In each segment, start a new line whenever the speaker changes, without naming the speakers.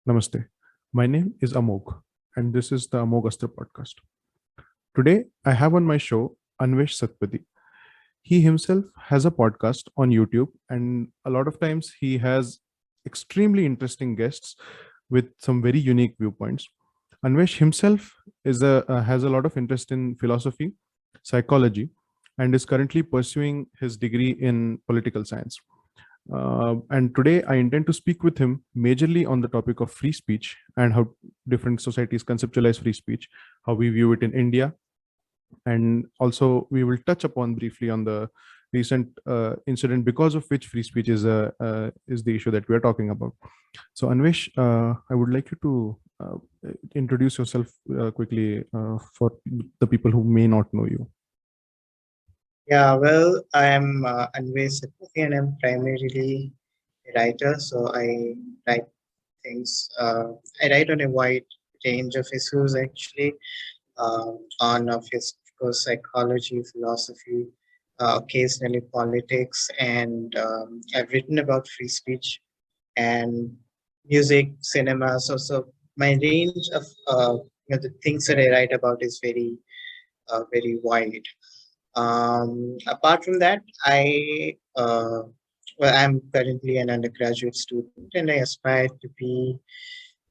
Namaste. My name is Amog, and this is the Amog Astra podcast. Today, I have on my show Anwesh Satpathy. He himself has a podcast on YouTube, and a lot of times he has extremely interesting guests with some very unique viewpoints. Anvesh himself has a lot of interest in philosophy, psychology, and is currently pursuing his degree in political science. And today I intend to speak with him majorly on the topic of free speech and how different societies conceptualize free speech, how we view it in India, and also we will touch upon briefly on the recent incident because of which free speech is the issue that we are talking about. So Anvesh, I would like you to introduce yourself quickly for the people who may not know you.
Yeah, well, I'm Anwesh Satpathy and I'm primarily a writer. So I write things, I write on a wide range of issues actually, of course, psychology, philosophy, occasionally politics, and I've written about free speech and music, cinema. So my range of the things that I write about is very wide. Apart from that, I'm currently an undergraduate student and I aspire to be,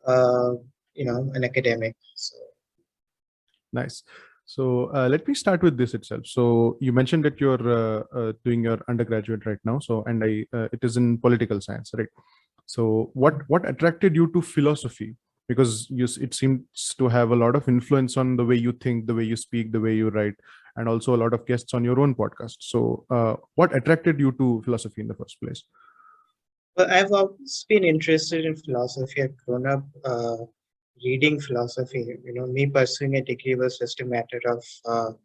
uh, an academic. So
Nice. So let me start with this itself. So you mentioned that you're doing your undergraduate right now. So and it is in political science, right? So what attracted you to philosophy? Because it seems to have a lot of influence on the way you think, the way you speak, the way you write, and also a lot of guests on your own podcast. So what attracted you to philosophy in the first place?
well, I've always been interested in philosophy. I've grown up reading philosophy. Me pursuing a degree was just a matter you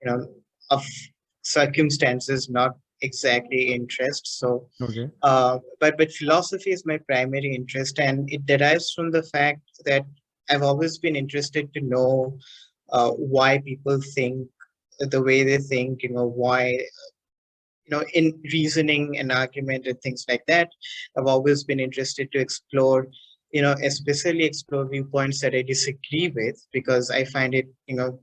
know, of circumstances, not exactly interest. So
Okay.
but philosophy is my primary interest, and it derives from the fact that I've always been interested to know why people think the way they think. Why in reasoning and argument and things like that. I've always been interested to explore. Especially explore viewpoints that I disagree with because I find it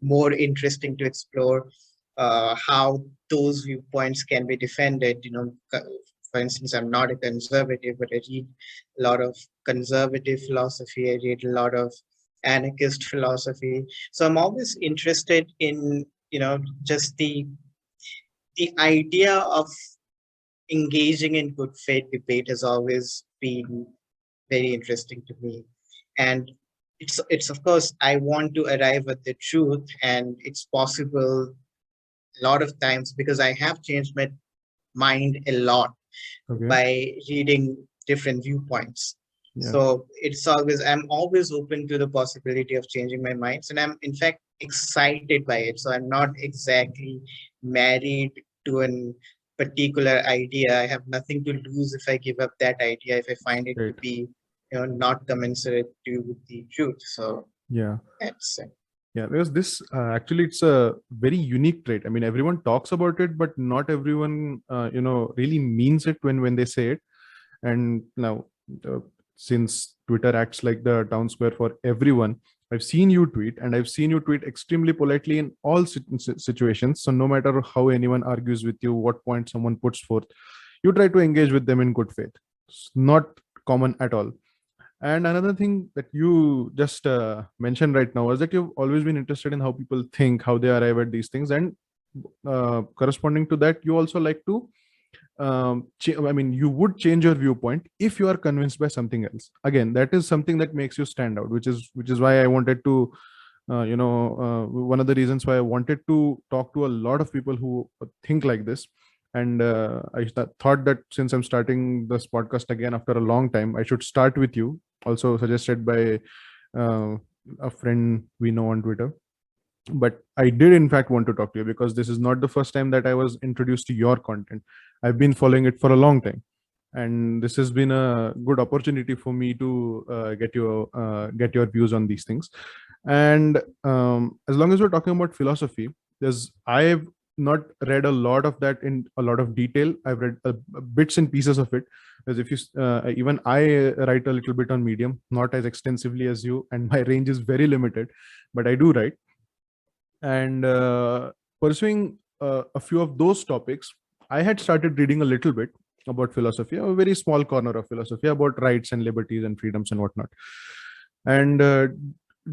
more interesting to explore how those viewpoints can be defended. For instance, I'm not a conservative, but I read a lot of conservative philosophy. I read a lot of anarchist philosophy. So I'm always interested in, just the idea of engaging in good faith debate has always been very interesting to me. And it's of course I want to arrive at the truth, and it's possible a lot of times because I have changed my mind a lot
Okay.
by reading different viewpoints.
Yeah.
So I'm always open to the possibility of changing my minds, and I'm in fact excited by it. So I'm not exactly married to an particular idea. I have nothing to lose if I give up that idea, if I find it to
Great.
be, not commensurate to with the truth. So
Yeah.
that's it.
Yeah, because this actually it's a very unique trait. I mean, everyone talks about it, but not everyone, really means it when they say it. And now, uh, since Twitter acts like the town square for everyone, I've seen you tweet, and I've seen you tweet extremely politely in all situations. So no matter how anyone argues with you, what point someone puts forth, you try to engage with them in good faith. It's not common at all. And another thing that you just mentioned right now is that you've always been interested in how people think, how they arrive at these things, and corresponding to that, you also like to. I mean, you would change your viewpoint if you are convinced by something else. Again, that is something that makes you stand out, which is why I wanted to. One of the reasons why I wanted to talk to a lot of people who think like this. And thought that since I'm starting this podcast again after a long time, I should start with you, also suggested by uh, a friend we know on Twitter. But I did in fact want to talk to you because this is not the first time that I was introduced to your content. I've been following it for a long time, and this has been a good opportunity for me to get your views on these things. And as long as we're talking about philosophy, there's I've not read a lot of that in a lot of detail. I've read bits and pieces of it. As if you, even I write a little bit on Medium, not as extensively as you, and my range is very limited, but I do write. And pursuing a few of those topics, I had started reading a little bit about philosophy, a very small corner of philosophy, about rights and liberties and freedoms and whatnot. And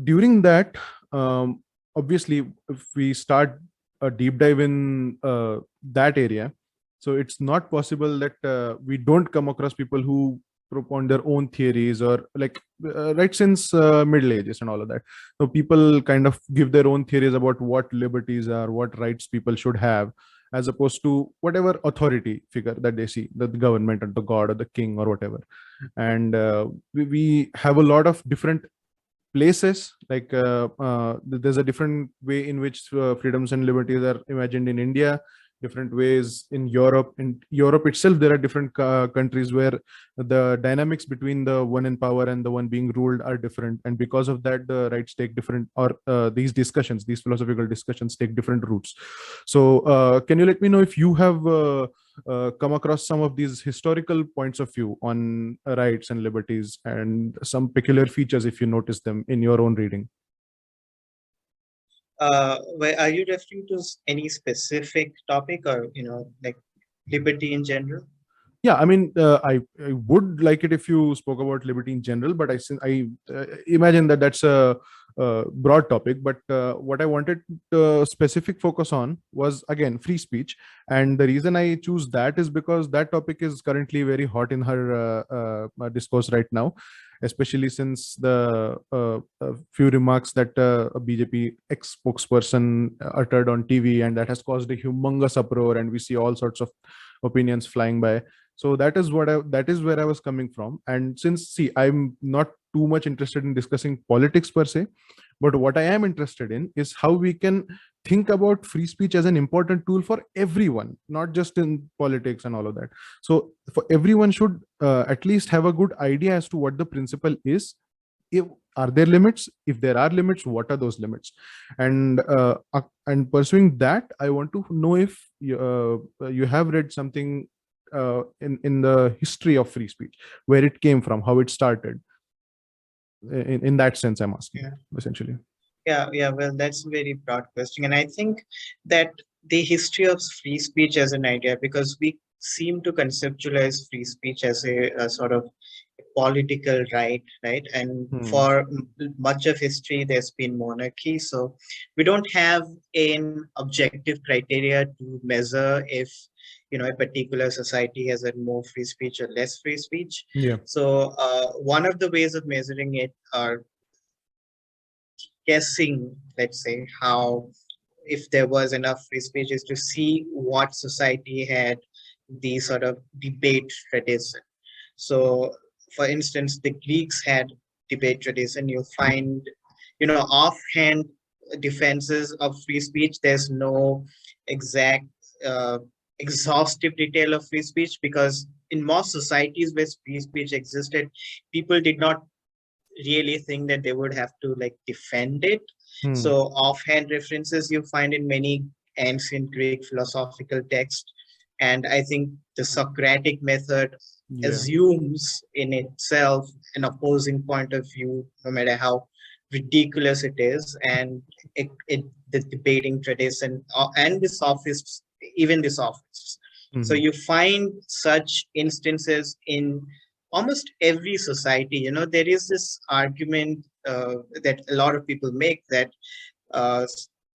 during that, obviously, if we start a deep dive in that area, so it's not possible that we don't come across people who propound their own theories, or like right since Middle Ages and all of that. So people kind of give their own theories about what liberties are, what rights people should have, as opposed to whatever authority figure that they see, the government or the god or the king or whatever. And we have a lot of different places, like there's a different way in which freedoms and liberties are imagined in India, different ways in Europe. In Europe itself, there are different countries where the dynamics between the one in power and the one being ruled are different, and because of that, the rights take different, or these philosophical discussions take different routes. So can you let me know if you have come across some of these historical points of view on rights and liberties, and some peculiar features if you notice them in your own reading?
Are you referring to any specific topic, or like liberty in general?
Yeah, I mean, I would like it if you spoke about liberty in general, but I imagine that that's a broad topic. But what I wanted specific focus on was, again, free speech, and the reason I choose that is because that topic is currently very hot in her discourse right now, especially since the few remarks that a BJP ex-spokesperson uttered on TV, and that has caused a humongous uproar, and we see all sorts of opinions flying by. So that is where I was coming from. And since, see, I'm not too much interested in discussing politics per se, but what I am interested in is how we can think about free speech as an important tool for everyone, not just in politics and all of that. So for everyone should at least have a good idea as to what the principle is. If, are there limits? If there are limits, what are those limits? And pursuing that, I want to know if you have read something in the history of free speech, where it came from, how it started. In that sense, I'm asking, essentially.
Yeah. Well, that's a very broad question, and I think that the history of free speech as an idea, because we seem to conceptualize free speech as a sort of political right? And for much of history, there's been monarchy, so we don't have an objective criteria to measure if a particular society has a more free speech or less free speech.
Yeah.
So one of the ways of measuring it are guessing, let's say, how, if there was enough free speech, is to see what society had the sort of debate tradition. So, for instance, the Greeks had debate tradition. You find, offhand defenses of free speech. There's no exact, exhaustive detail of free speech, because in most societies where free speech existed, people did not really think that they would have to like defend it. So offhand references you find in many ancient Greek philosophical texts. And I think the Socratic method assumes in itself an opposing point of view, no matter how ridiculous it is. And the debating tradition and the sophists, even the sophists. So you find such instances in almost every society. There is this argument that a lot of people make that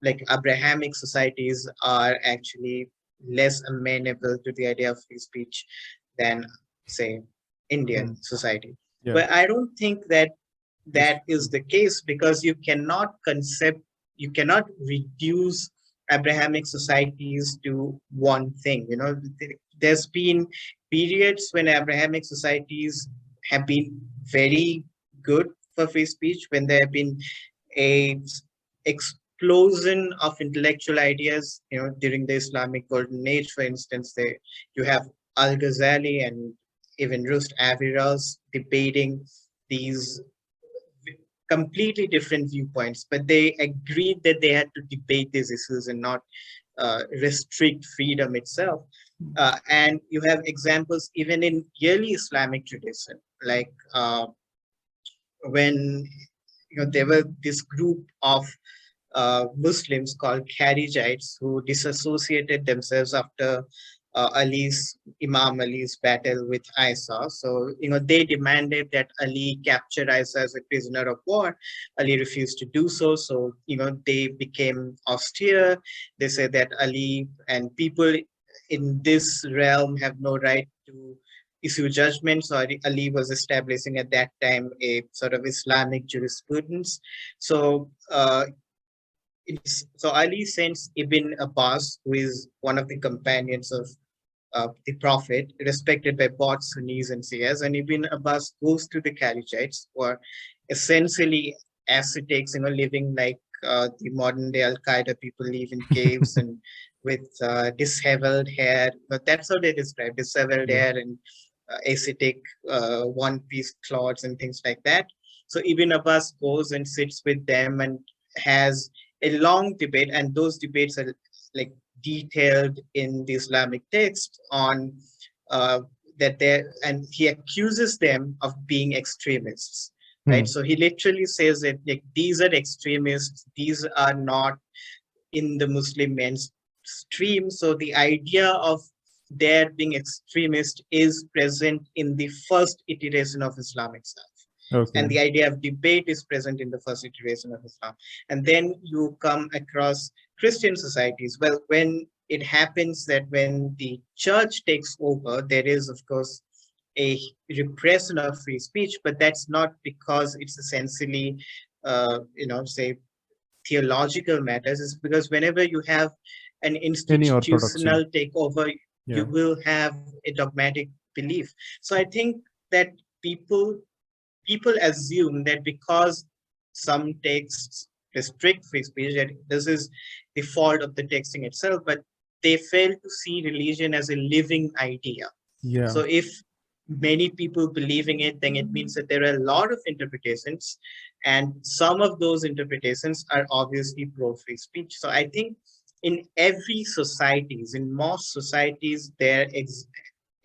like Abrahamic societies are actually less amenable to the idea of free speech than, say, Indian society. But I don't think that that is the case, because you cannot reduce Abrahamic societies to one thing. There's been periods when Abrahamic societies have been very good for free speech, when there have been a explosion of intellectual ideas, during the Islamic Golden Age, for instance. You have Al-Ghazali and even Rust Aviras debating these completely different viewpoints, but they agreed that they had to debate these issues and not restrict freedom itself. And you have examples even in early Islamic tradition, like when there were this group of Muslims called Kharijites who disassociated themselves after Imam Ali's battle with Isa. So, they demanded that Ali capture Isa as a prisoner of war. Ali refused to do so. So, they became austere. They said that Ali and people in this realm have no right to issue judgments. So Ali was establishing at that time a sort of Islamic jurisprudence. So so Ali sends Ibn Abbas, who is one of the companions of the Prophet, respected by both Sunnis and Shias, and Ibn Abbas goes to the Kharijites, who are essentially ascetics, living like the modern day Al Qaeda people live in caves and with disheveled hair. But that's how they describe disheveled
Yeah.
hair and ascetic one-piece clothes and things like that. So Ibn Abbas goes and sits with them and has a long debate, and those debates are like detailed in the Islamic text on that there, and he accuses them of being extremists, right?
Hmm.
So he literally says that like, these are extremists, these are not in the Muslim mainstream. So the idea of there being extremist is present in the first iteration of Islam itself. And
Okay.
the idea of debate is present in the first iteration of Islam. And then you come across Christian societies. Well, when it happens that when the church takes over, there is, of course, a repression of free speech, but that's not because it's essentially, say, theological matters. It's because whenever you have an
Any orthodoxy.
institutional takeover, you
Yeah.
will have a dogmatic belief. So I think that people assume that because some texts restrict free speech, that this is the fault of the texting itself, but they fail to see religion as a living idea.
Yeah.
So if many people believing it, then it means that there are a lot of interpretations, and some of those interpretations are obviously pro free speech. So I think in every societies, in most societies, there is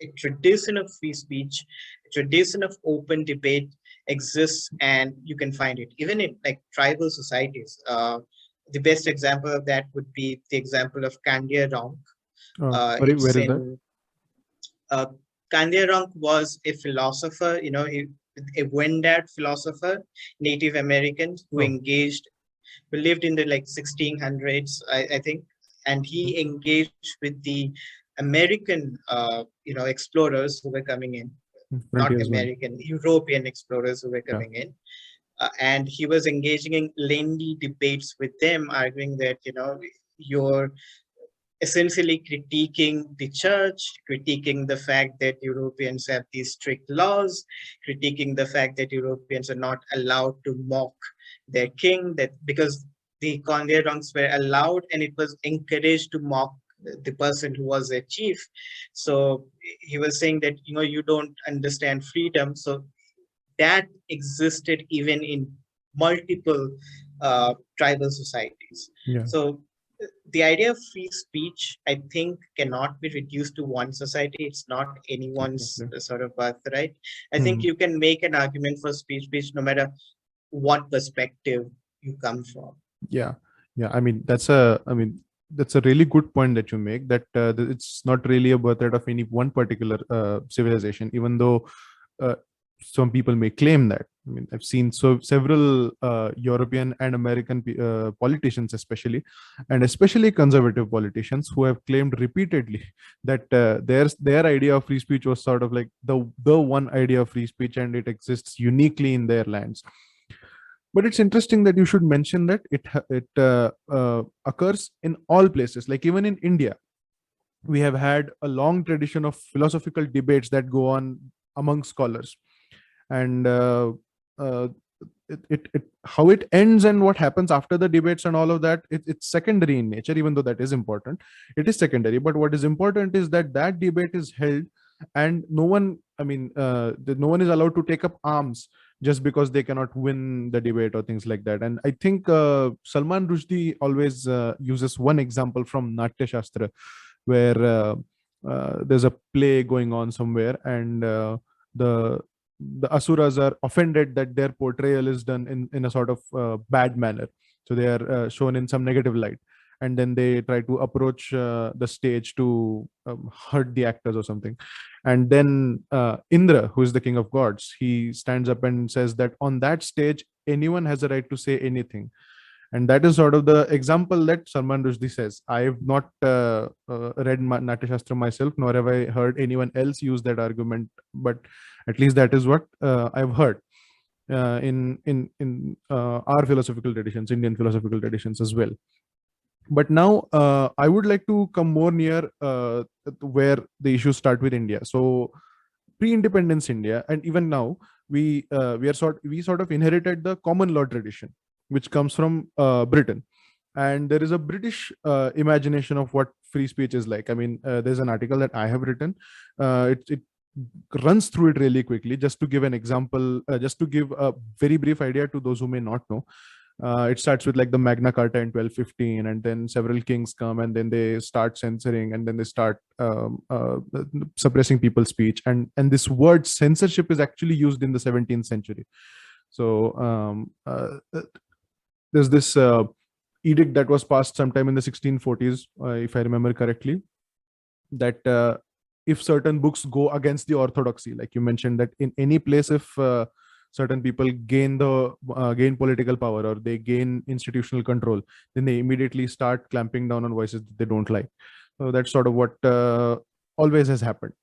a tradition of free speech, a tradition of open debate exists, and you can find it even in like tribal societies. The best example of that would be the example of Kandiarong.
Sorry, where
It's
is that?
in uh, Kandiarong was a philosopher, a Wendat philosopher, Native American who
Oh.
engaged, who lived in the like 1600s, I think, and he engaged with the American, explorers who were coming in, not
Frontiersman.
American, European explorers who were
Yeah.
coming in. And he was engaging in lengthy debates with them, arguing that, you're essentially critiquing the church, critiquing the fact that Europeans have these strict laws, critiquing the fact that Europeans are not allowed to mock their king, that because the Kondiarongs were allowed and it was encouraged to mock the person who was their chief. So he was saying that, you don't understand freedom. So that existed even in multiple tribal societies.
Yeah.
So the idea of free speech, I think, cannot be reduced to one society. It's not anyone's
Exactly.
sort of birthright. I think
Hmm.
you can make an argument for speech no matter what perspective you come from.
Yeah. Yeah. That's a really good point that you make, that it's not really a birthright of any one particular civilization, even though uh, some people may claim that. I mean, I've seen several European and American politicians, and especially conservative politicians, who have claimed repeatedly that their idea of free speech was sort of like the one idea of free speech, and it exists uniquely in their lands. But it's interesting that you should mention that it occurs in all places. Like even in India, we have had a long tradition of philosophical debates that go on among scholars, and uh, how it ends and what happens after the debates and all of that, it's secondary in nature. Even though that is important, it is secondary. But what is important is that that debate is held, and no one, no one is allowed to take up arms just because they cannot win the debate or things like that. And I think Salman Rushdie always uses one example from Natya Shastra, where there's a play going on somewhere, and the the asuras are offended that their portrayal is done in a sort of bad manner, so they are shown in some negative light, and then they try to approach the stage to hurt the actors or something. And then Indra, who is the king of gods, he stands up and says that on that stage anyone has a right to say anything. And that is sort of the example that Salman Rushdie says. I have not read Natya Shastra myself, nor have I heard anyone else use that argument, but at least that is what I've heard in our philosophical traditions, Indian philosophical traditions as well. But now I would like to come more near where the issues start with India. So pre-independence India, and even now, we sort of inherited the common law tradition, which comes from Britain. And there is a British imagination of what free speech is like. I mean, there's an article that I have written. It runs through it really quickly, just to give an example, just to give a very brief idea to those who may not know. It starts with like the Magna Carta in 1215, and then several kings come, and then they start censoring, and then they start suppressing people's speech. And this word censorship is actually used in the 17th century. So there's this edict that was passed sometime in the 1640s, if I remember correctly, that if certain books go against the orthodoxy, like you mentioned, that in any place, if certain people gain political power, or they gain institutional control, then they immediately start clamping down on voices that they don't like. So that's sort of what always has happened.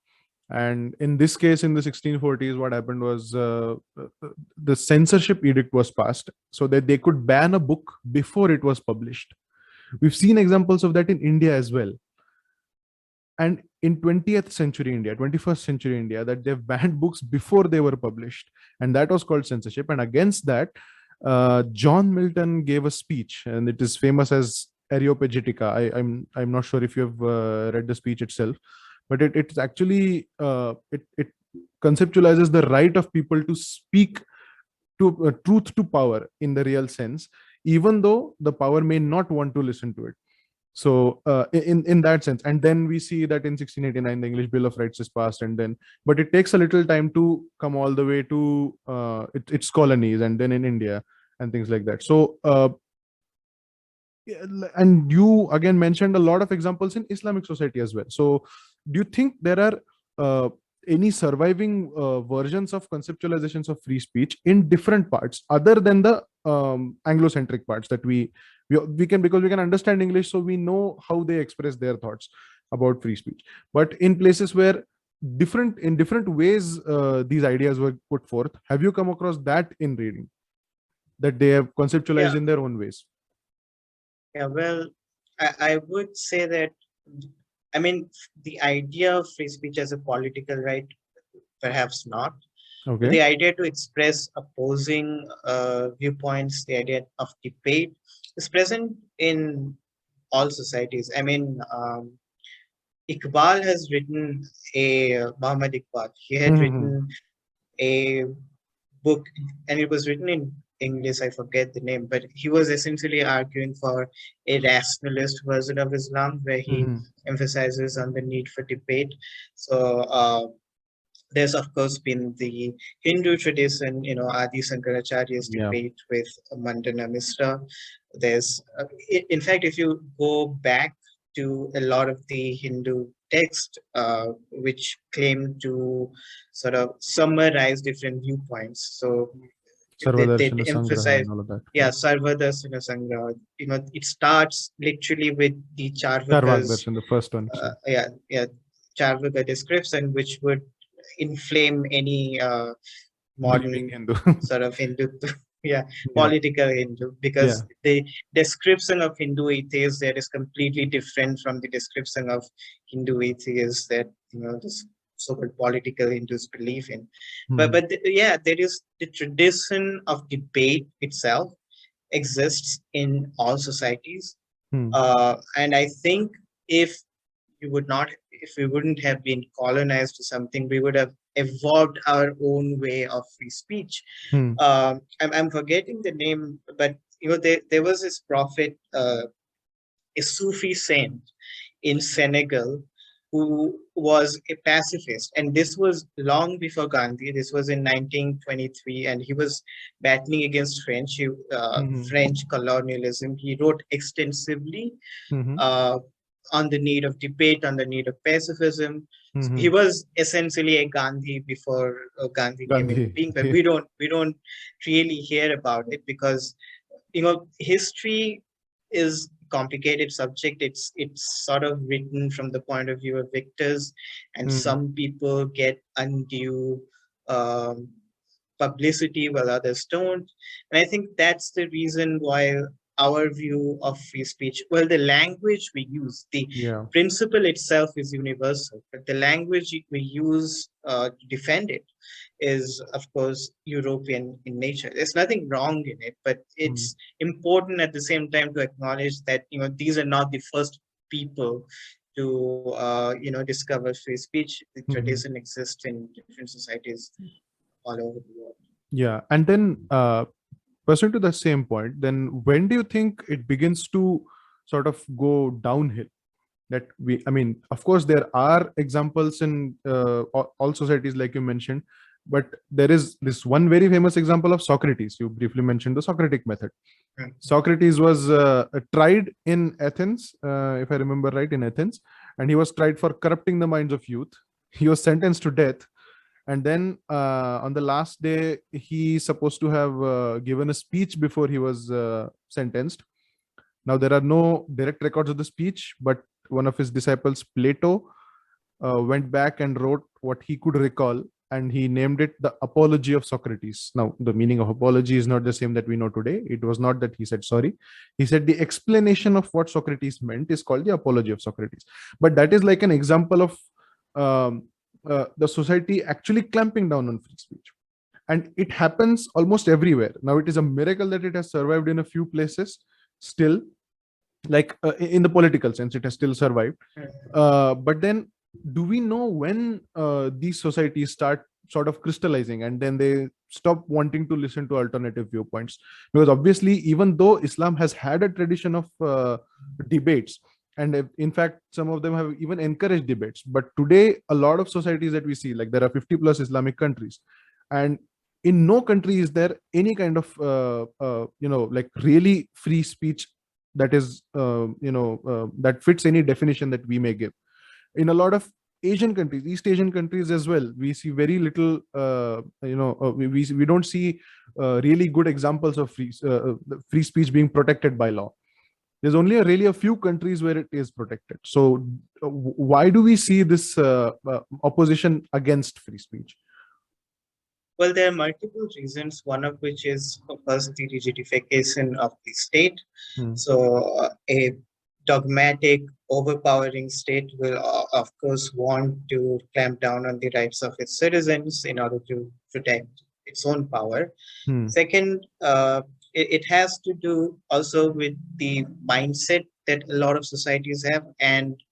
And in this case, in the 1640s, what happened was the censorship edict was passed so that they could ban a book before it was published. We've seen examples of that in India as well. And in 20th century India, 21st century India, that they've banned books before they were published. And that was called censorship. And against that, John Milton gave a speech, and it is famous as Areopagitica. I'm not sure if you have read the speech itself, but it's actually, it conceptualizes the right of people to speak to truth to power in the real sense, even though the power may not want to listen to it. So in that sense, and then we see that in 1689 the English Bill of Rights is passed, and then, but it takes a little time to come all the way to its colonies, and then in India and things like that. So and you again mentioned a lot of examples in Islamic society as well. So do you think there are any surviving versions of conceptualizations of free speech in different parts other than the Anglo-centric parts that we can, because we can understand English, so we know how they express their thoughts about free speech. But in places where in different ways these ideas were put forth, have you come across that in reading, that they have conceptualized in their own ways?
Yeah, well, I would say that, I mean, the idea of free speech as a political right, perhaps not.
Okay.
The idea to express opposing viewpoints, the idea of debate is present in all societies. I mean, Iqbal has written Muhammad Iqbal, he had written a book, and it was written in English, I forget the name, but he was essentially arguing for a rationalist version of Islam, where he emphasizes on the need for debate. So there's of course been the Hindu tradition, Adi Shankaracharya's debate with Mandana Misra. There's, in fact, if you go back to a lot of the Hindu text, which claim to sort of summarize different viewpoints. So they emphasize, Sarvadarshana Sangraha. It starts literally with the Charvaka's,
the first one.
Charvaka description, which would inflame any modern
Hindu.
sort of Hindu, political Hindu, because the description of Hindu atheists there is completely different from the description of Hindu atheists that this so-called political Hindus believe in. But there is the tradition of debate itself exists in all societies, and I think if we wouldn't have been colonized or something, we would have evolved our own way of free speech.
Hmm.
I'm forgetting the name, but there was this prophet, a Sufi saint in Senegal, who was a pacifist. And this was long before Gandhi. This was in 1923, and he was battling against
Hmm.
French colonialism. He wrote extensively
Hmm.
uh, on the need of debate, on the need of pacifism. He
Hmm.
was essentially a Gandhi before Gandhi came into
Gandhi.
being, but we don't really hear about it because history is complicated subject. It's sort of written from the point of view of victors, and
Hmm.
some people get undue um, publicity while others don't. And I think that's the reason why our view of free speech, well, the language we use, the
Yeah.
principle itself is universal, but the language we use to defend it is, of course, European in nature. There's nothing wrong in it, but
Hmm.
it's important at the same time to acknowledge that these are not the first people to discover free speech. The
Hmm.
tradition exists in different societies all over the world.
Yeah. And then, pursuant to the same point, then when do you think it begins to sort of go downhill? That I mean, of course, there are examples in all societies, like you mentioned, but there is this one very famous example of Socrates. You briefly mentioned the Socratic method.
Mm.
Socrates was tried in Athens, if I remember right, in Athens, and he was tried for corrupting the minds of youth. He was sentenced to death, and then on the last day, he supposed to have given a speech before he was sentenced. Now there are no direct records of the speech, but one of his disciples, Plato, went back and wrote what he could recall, and he named it the Apology of Socrates. Now, the meaning of apology is not the same that we know today. It was not that he said sorry. He said the explanation of what Socrates meant is called the Apology of Socrates. But that is like an example of um, the society actually clamping down on free speech. And it happens almost everywhere. Now, it is a miracle that it has survived in a few places still, like in the political sense, it has still survived. But then, do we know when these societies start sort of crystallizing and then they stop wanting to listen to alternative viewpoints? Because obviously, even though Islam has had a tradition of debates, and in fact, some of them have even encouraged debates, but today, a lot of societies that we see, like there are 50 plus Islamic countries, and in no country is there any kind of like really free speech that is that fits any definition that we may give. In a lot of Asian countries, East Asian countries as well, we see very little we don't see really good examples of free speech being protected by law. There's only really a few countries where it is protected. So why do we see this opposition against free speech?
Well, there are multiple reasons, one of which is, of course, the rigidification of the state.
Hmm.
So, a dogmatic, overpowering state will, of course, want to clamp down on the rights of its citizens in order to protect its own power.
Hmm.
Second, it has to do also with the mindset that a lot of societies have, and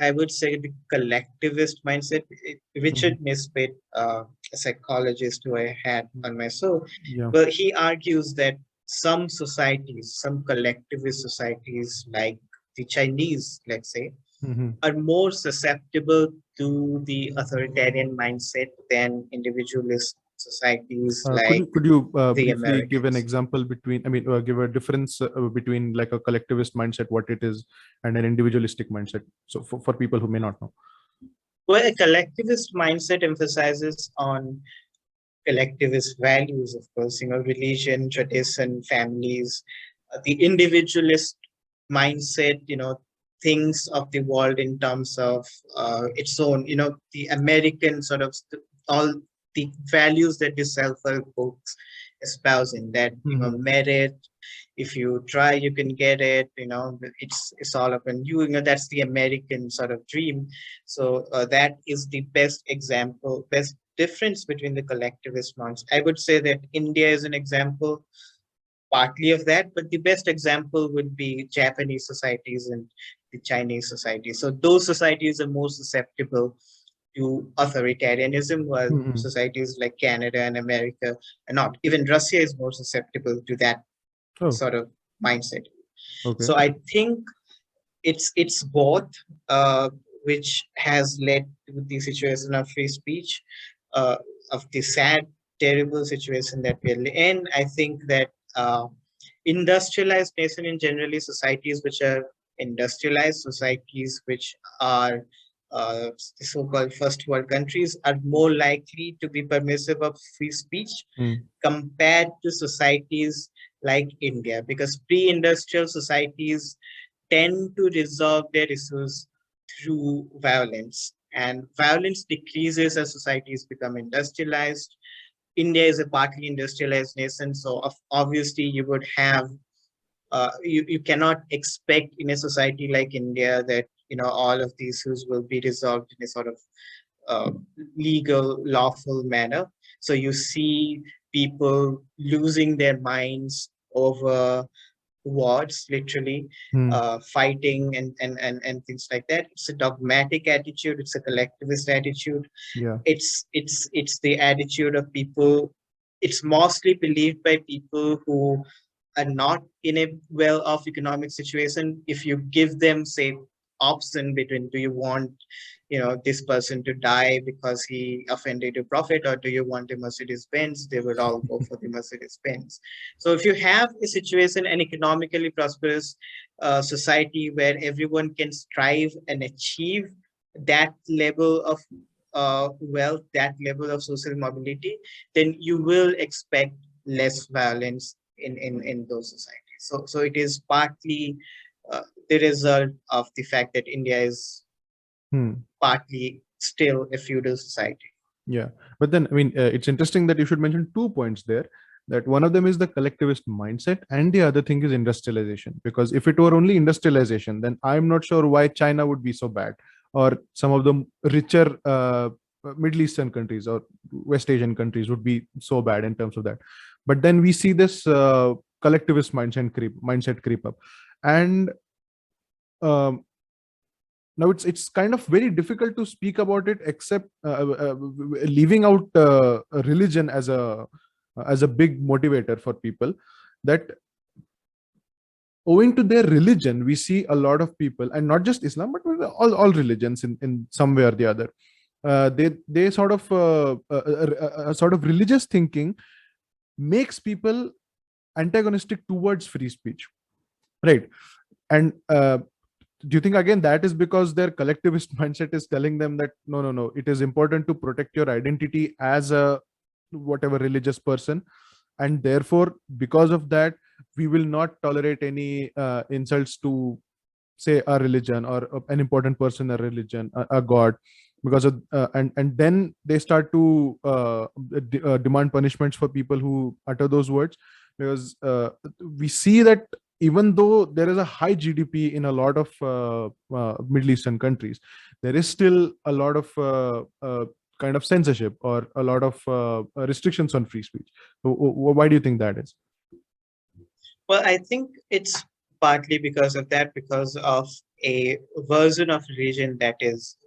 I would say the collectivist mindset.
Hmm.
Richard Nisbet, a psychologist who I had on my show,
Yeah.
well, he argues that some societies, some collectivist societies, like the Chinese, let's say,
Hmm.
are more susceptible to the authoritarian mindset than individualist societies
Could
like
you
the
briefly give an
Americans.
example between, I mean, give a difference between like a collectivist mindset, what it is, and an individualistic mindset? So for people who may not know.
Well, a collectivist mindset emphasizes on collectivist values, of course, religion, tradition, families. The individualist mindset, thinks of the world in terms of its own, the American sort of all the values that the self-help books espouse in that,
Hmm.
merit. If you try, you can get it. It's all up on you. That's the American sort of dream. So that is the best example, best difference between the collectivist norms. I would say that India is an example partly of that, but the best example would be Japanese societies and the Chinese society. So those societies are more susceptible to authoritarianism, while
Mhm.
societies like Canada and America are not. Even Russia is more susceptible to that
Oh,
sort of mindset.
okay.
So I think it's both, which has led to the situation of free speech, uh, of the sad, terrible situation that we're in. I think that industrialized nation in generally societies which are industrialized societies which are the so-called first world countries are more likely to be permissive of free speech
Mm.
compared to societies like India, because pre-industrial societies tend to resolve their issues through violence. And violence decreases as societies become industrialized. India is a partly industrialized nation, so obviously you would have you cannot expect in a society like India that all of these issues will be resolved in a sort of uh, legal, lawful manner. So you see people losing their minds over wars, literally,
Mm.
fighting and things like that. It's a dogmatic attitude. It's a collectivist attitude.
Yeah.
It's the attitude of people. It's mostly believed by people who are not in a well-off economic situation. If you give them, say, option between, do you want this person to die because he offended your prophet, or do you want a Mercedes Benz, they would all go for the Mercedes Benz. So if you have a situation, an economically prosperous society where everyone can strive and achieve that level of wealth, that level of social mobility, then you will expect less violence in those societies. So it is partly uh, the result of the fact that India is
Hmm.
partly still a feudal society.
Yeah, but then I mean, it's interesting that you should mention 2 points there. That one of them is the collectivist mindset, and the other thing is industrialization. Because if it were only industrialization, then I'm not sure why China would be so bad, or some of the richer Middle Eastern countries or West Asian countries would be so bad in terms of that. But then we see this collectivist mindset creep up, and um, now it's kind of very difficult to speak about it, except leaving out religion as a big motivator for people. That owing to their religion, we see a lot of people, and not just Islam, but all religions in some way or the other, they sort of sort of religious thinking makes people antagonistic towards free speech, right? And do you think again that is because their collectivist mindset is telling them that no, it is important to protect your identity as a whatever religious person, and therefore because of that we will not tolerate any insults to, say, a religion or an important person, a religion, a god, because of and then they start to demand punishments for people who utter those words. Because we see that even though there is a high GDP in a lot of Middle Eastern countries, there is still a lot of kind of censorship or a lot of restrictions on free speech. So, why do you think that is?
Well, I think it's partly because of that, because of a version of religion that is,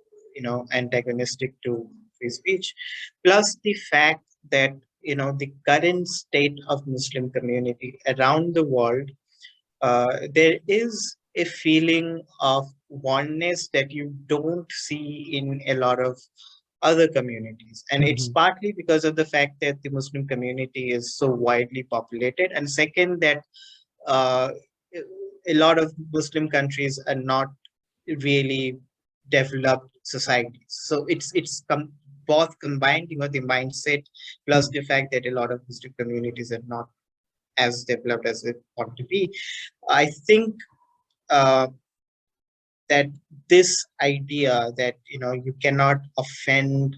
antagonistic to free speech, plus the fact that, the current state of Muslim community around the world, there is a feeling of oneness that you don't see in a lot of other communities. And it's
Mhm.
partly because of the fact that the Muslim community is so widely populated. And second, that uh, a lot of Muslim countries are not really developed societies. So both combined, the mindset plus the fact that a lot of Muslim communities are not as developed as it ought to be. I think uh, that this idea that you cannot offend,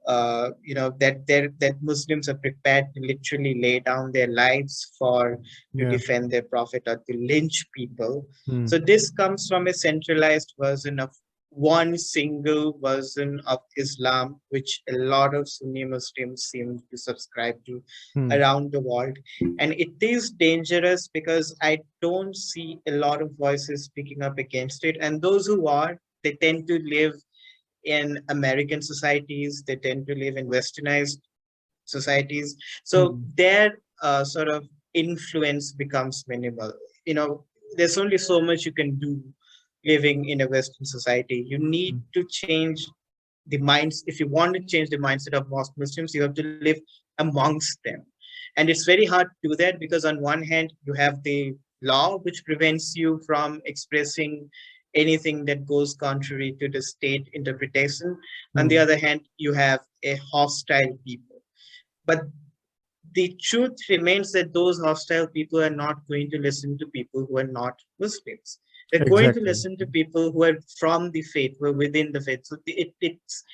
that Muslims are prepared to literally lay down their lives to
Yeah.
defend their prophet or to lynch people.
Hmm.
So this comes from a centralized version of one single version of Islam, which a lot of Sunni Muslims seem to subscribe to
Hmm.
around the world. And it is dangerous because I don't see a lot of voices speaking up against it. And those who are, they tend to live in American societies. They tend to live in westernized societies. So their sort of influence becomes minimal. You know, there's only so much you can do living in a Western society. You need to change the minds. If you want to change the mindset of most Muslims, you have to live amongst them. And it's very hard to do that because on one hand, you have the law which prevents you from expressing anything that goes contrary to the state interpretation. On the other hand, you have a hostile people. But the truth remains that those hostile people are not going to listen to people who are not Muslims. They're going to
Exactly.
listen to people who are from the faith, who are within the faith. So it's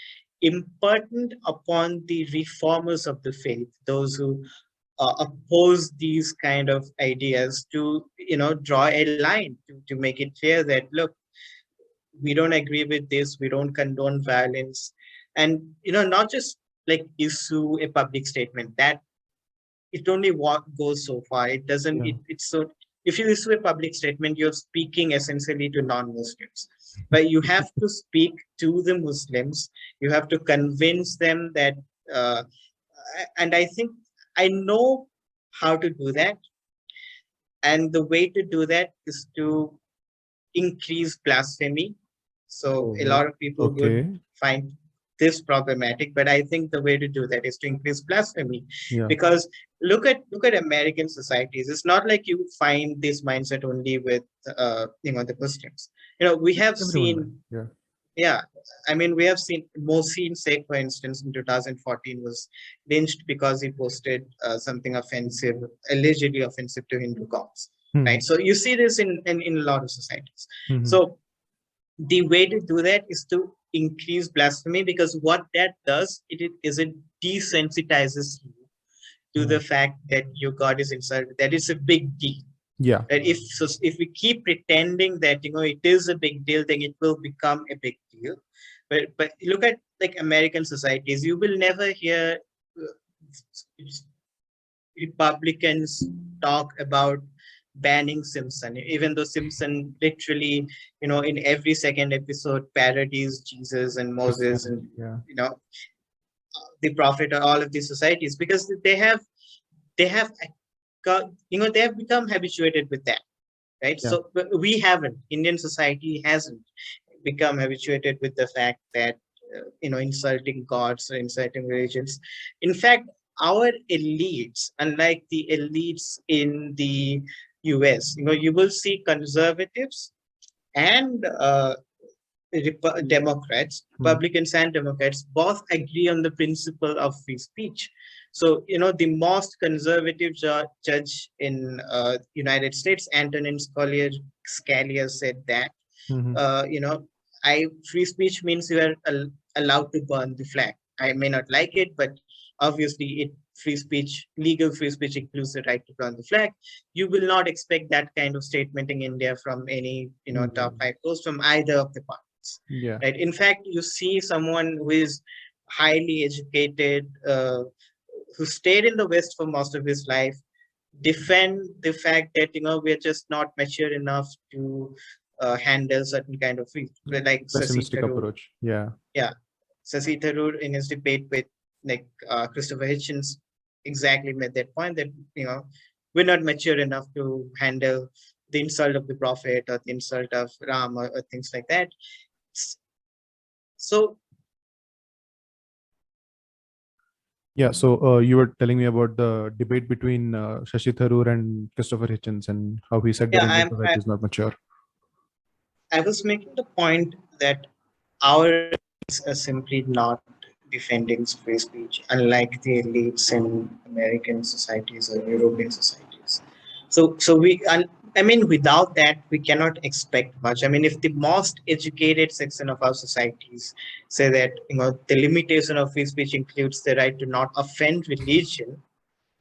important upon the reformers of the faith, those who oppose these kind of ideas, to draw a line to make it clear that, look, we don't agree with this, we don't condone violence, and not just like issue a public statement. That it only goes so far. It doesn't. It's so. If you issue a public statement, you're speaking essentially to non-Muslims, but you have to speak to the Muslims. You have to convince them that, and I think I know how to do that. And the way to do that is to increase blasphemy. So a lot of people would find this problematic, but I think the way to do that is to increase blasphemy. Because look at American societies. It's not like you find this mindset only with the Muslims. We have seen, I mean, we have seen Mohsin Sheikh, for instance, in 2014 was lynched because he posted something offensive, allegedly offensive to Hindu gods. Right. So you see this in a lot of societies. So the way to do that is to increase blasphemy, because what that does, it desensitizes you to the fact that your God is insulted. That is a big deal.
Yeah.
That if we keep pretending that it is a big deal, then it will become a big deal. But look at like American societies. You will never hear Republicans talk about banning Simpson, even though Simpson literally, in every second episode parodies Jesus and Moses and the prophet, or all of these societies, because they have become habituated with that, right? So we haven't. Indian society hasn't become habituated with the fact that insulting gods or insulting religions. In fact, our elites, unlike the elites in the US, you will see conservatives and Democrats, Republicans and Democrats, both agree on the principle of free speech. So, the most conservative judge in United States, Antonin Scalia, said that, free speech means you are allowed to burn the flag. I may not like it, but obviously legal free speech includes the right to burn the flag. You will not expect that kind of statement in India from any, top 5 posts from either of the parties.
Yeah.
Right. In fact, you see someone who is highly educated, who stayed in the West for most of his life, defend the fact that, we're just not mature enough to handle certain kind of things. Like
Pessimistic approach. Yeah.
Shashi Tharoor, in his debate with Christopher Hitchens, exactly made that point that we're not mature enough to handle the insult of the prophet or the insult of Ram or things like that. So
so you were telling me about the debate between Shashi Tharoor and Christopher Hitchens, and how he said that Indian society is not mature.
I was making the point that our elites are simply not defending free speech, unlike the elites in American societies or European societies. So without that, we cannot expect much. I mean, if the most educated section of our societies say that, the limitation of free speech includes the right to not offend religion,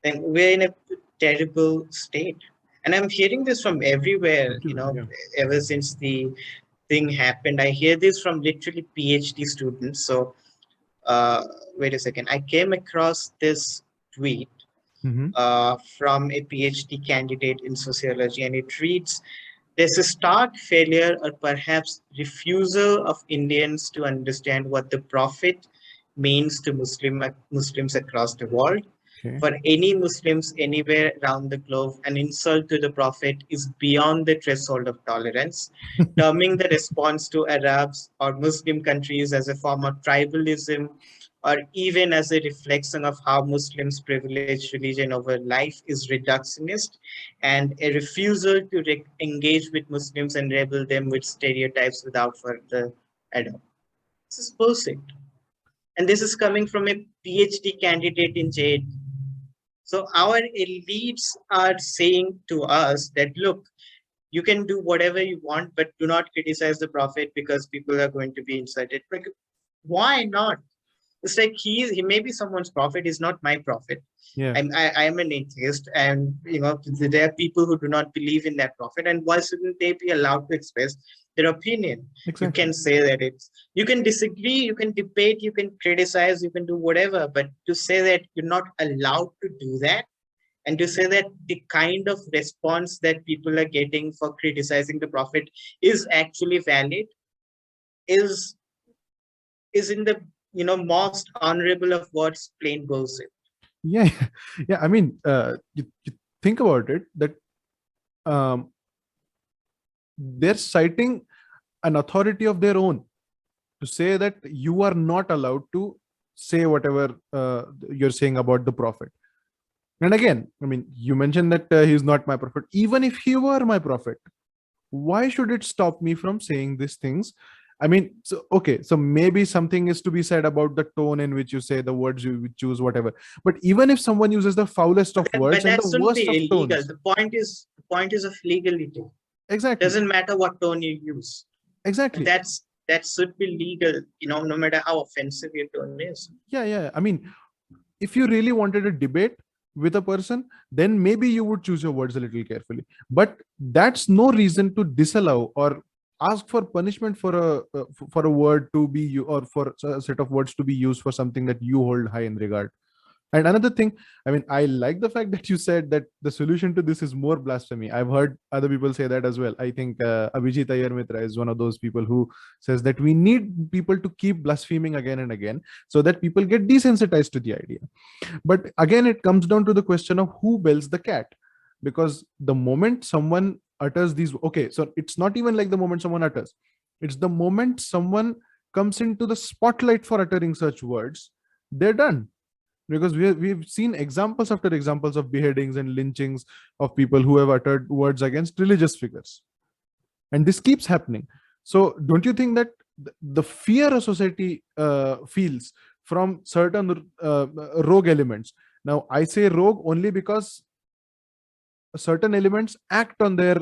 then we're in a terrible state. And I'm hearing this from everywhere, ever since the thing happened. I hear this from literally PhD students. So wait a second. I came across this tweet from a PhD candidate in sociology, and it reads, There's a stark failure or perhaps refusal of Indians to understand what the Prophet means to Muslims across the world.
Okay.
For any Muslims anywhere around the globe, an insult to the Prophet is beyond the threshold of tolerance. Terming the response to Arabs or Muslim countries as a form of tribalism or even as a reflection of how Muslims privilege religion over life is reductionist, and a refusal to engage with Muslims and rebel them with stereotypes without further ado. This is bullshit. And this is coming from a PhD candidate in JED. So our elites are saying to us that, look, you can do whatever you want, but do not criticize the Prophet because people are going to be incited. Like, why not? It's like he may be someone's prophet, is not my prophet.
Yeah.
I am an atheist, and there are people who do not believe in that prophet, and why shouldn't they be allowed to express their opinion? You
Exactly.
can say that you can disagree, you can debate, you can criticize, you can do whatever, but to say that you're not allowed to do that, and to say that the kind of response that people are getting for criticizing the prophet is actually valid is in the most honorable of words, plain bullshit.
Yeah. Yeah. I mean, you think about it, that um, they're citing an authority of their own to say that you are not allowed to say whatever you're saying about the prophet. And again, I mean, you mentioned that he's not my prophet. Even if he were my prophet, why should it stop me from saying these things? I mean, so okay, so maybe something is to be said about the tone in which you say the words you choose, whatever. But even if someone uses the foulest of
But
words and
that
the
shouldn't
worst
be
of
illegal.
tones,
The point is of legality.
exactly,
Doesn't matter what tone you use.
exactly,
That should be legal, no matter how offensive your tone is.
yeah, yeah. I mean, if you really wanted a debate with a person, then maybe you would choose your words a little carefully. But that's no reason to disallow or ask for punishment for a word to be or for a set of words to be used for something that you hold high in regard. And another thing, I mean, I like the fact that you said that the solution to this is more blasphemy. I've heard other people say that as well. I think Abhijit Iyer Mitra is one of those people who says that we need people to keep blaspheming again and again so that people get desensitized to the idea. But again, it comes down to the question of who bells the cat. Because the moment someone utters these, okay, so it's not even like the moment someone utters, it's the moment someone comes into the spotlight for uttering such words, they're done. Because we've seen examples after examples of beheadings and lynchings of people who have uttered words against religious figures, and this keeps happening. So don't you think that the fear a society feels from certain rogue elements, now I say rogue only because certain elements act on their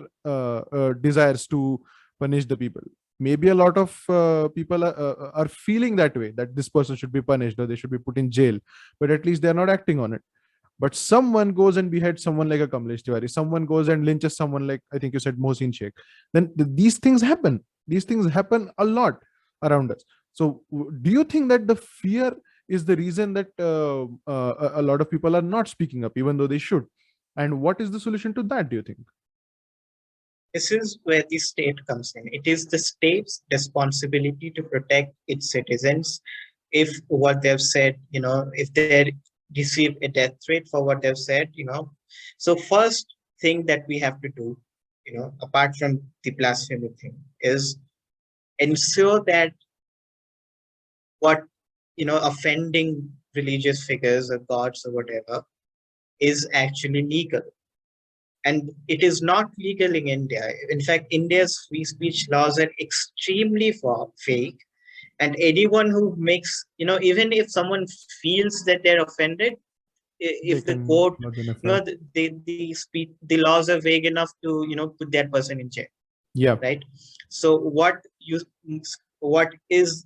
desires to punish the people. Maybe a lot of people are feeling that way, that this person should be punished or they should be put in jail, but at least they're not acting on it. But someone goes and beheads someone like a Kamlesh Tiwari, someone goes and lynches someone like, I think you said, Mohsin Sheikh, then these things happen. These things happen a lot around us. So do you think that the fear is the reason that a lot of people are not speaking up even though they should? And what is the solution to that, do you think?
This is where the state comes in. It is the state's responsibility to protect its citizens if what they've said, if they receive a death threat for what they've said. So first thing that we have to do, apart from the blasphemy thing, is ensure that what, offending religious figures or gods or whatever is actually legal. And it is not legal in India. In fact, India's free speech laws are extremely fake. And anyone who makes, even if someone feels that they're offended,
They
if the
can
court,
lodge an FIR.
the laws are vague enough to, put that person in jail,
Yeah.
right? So what is,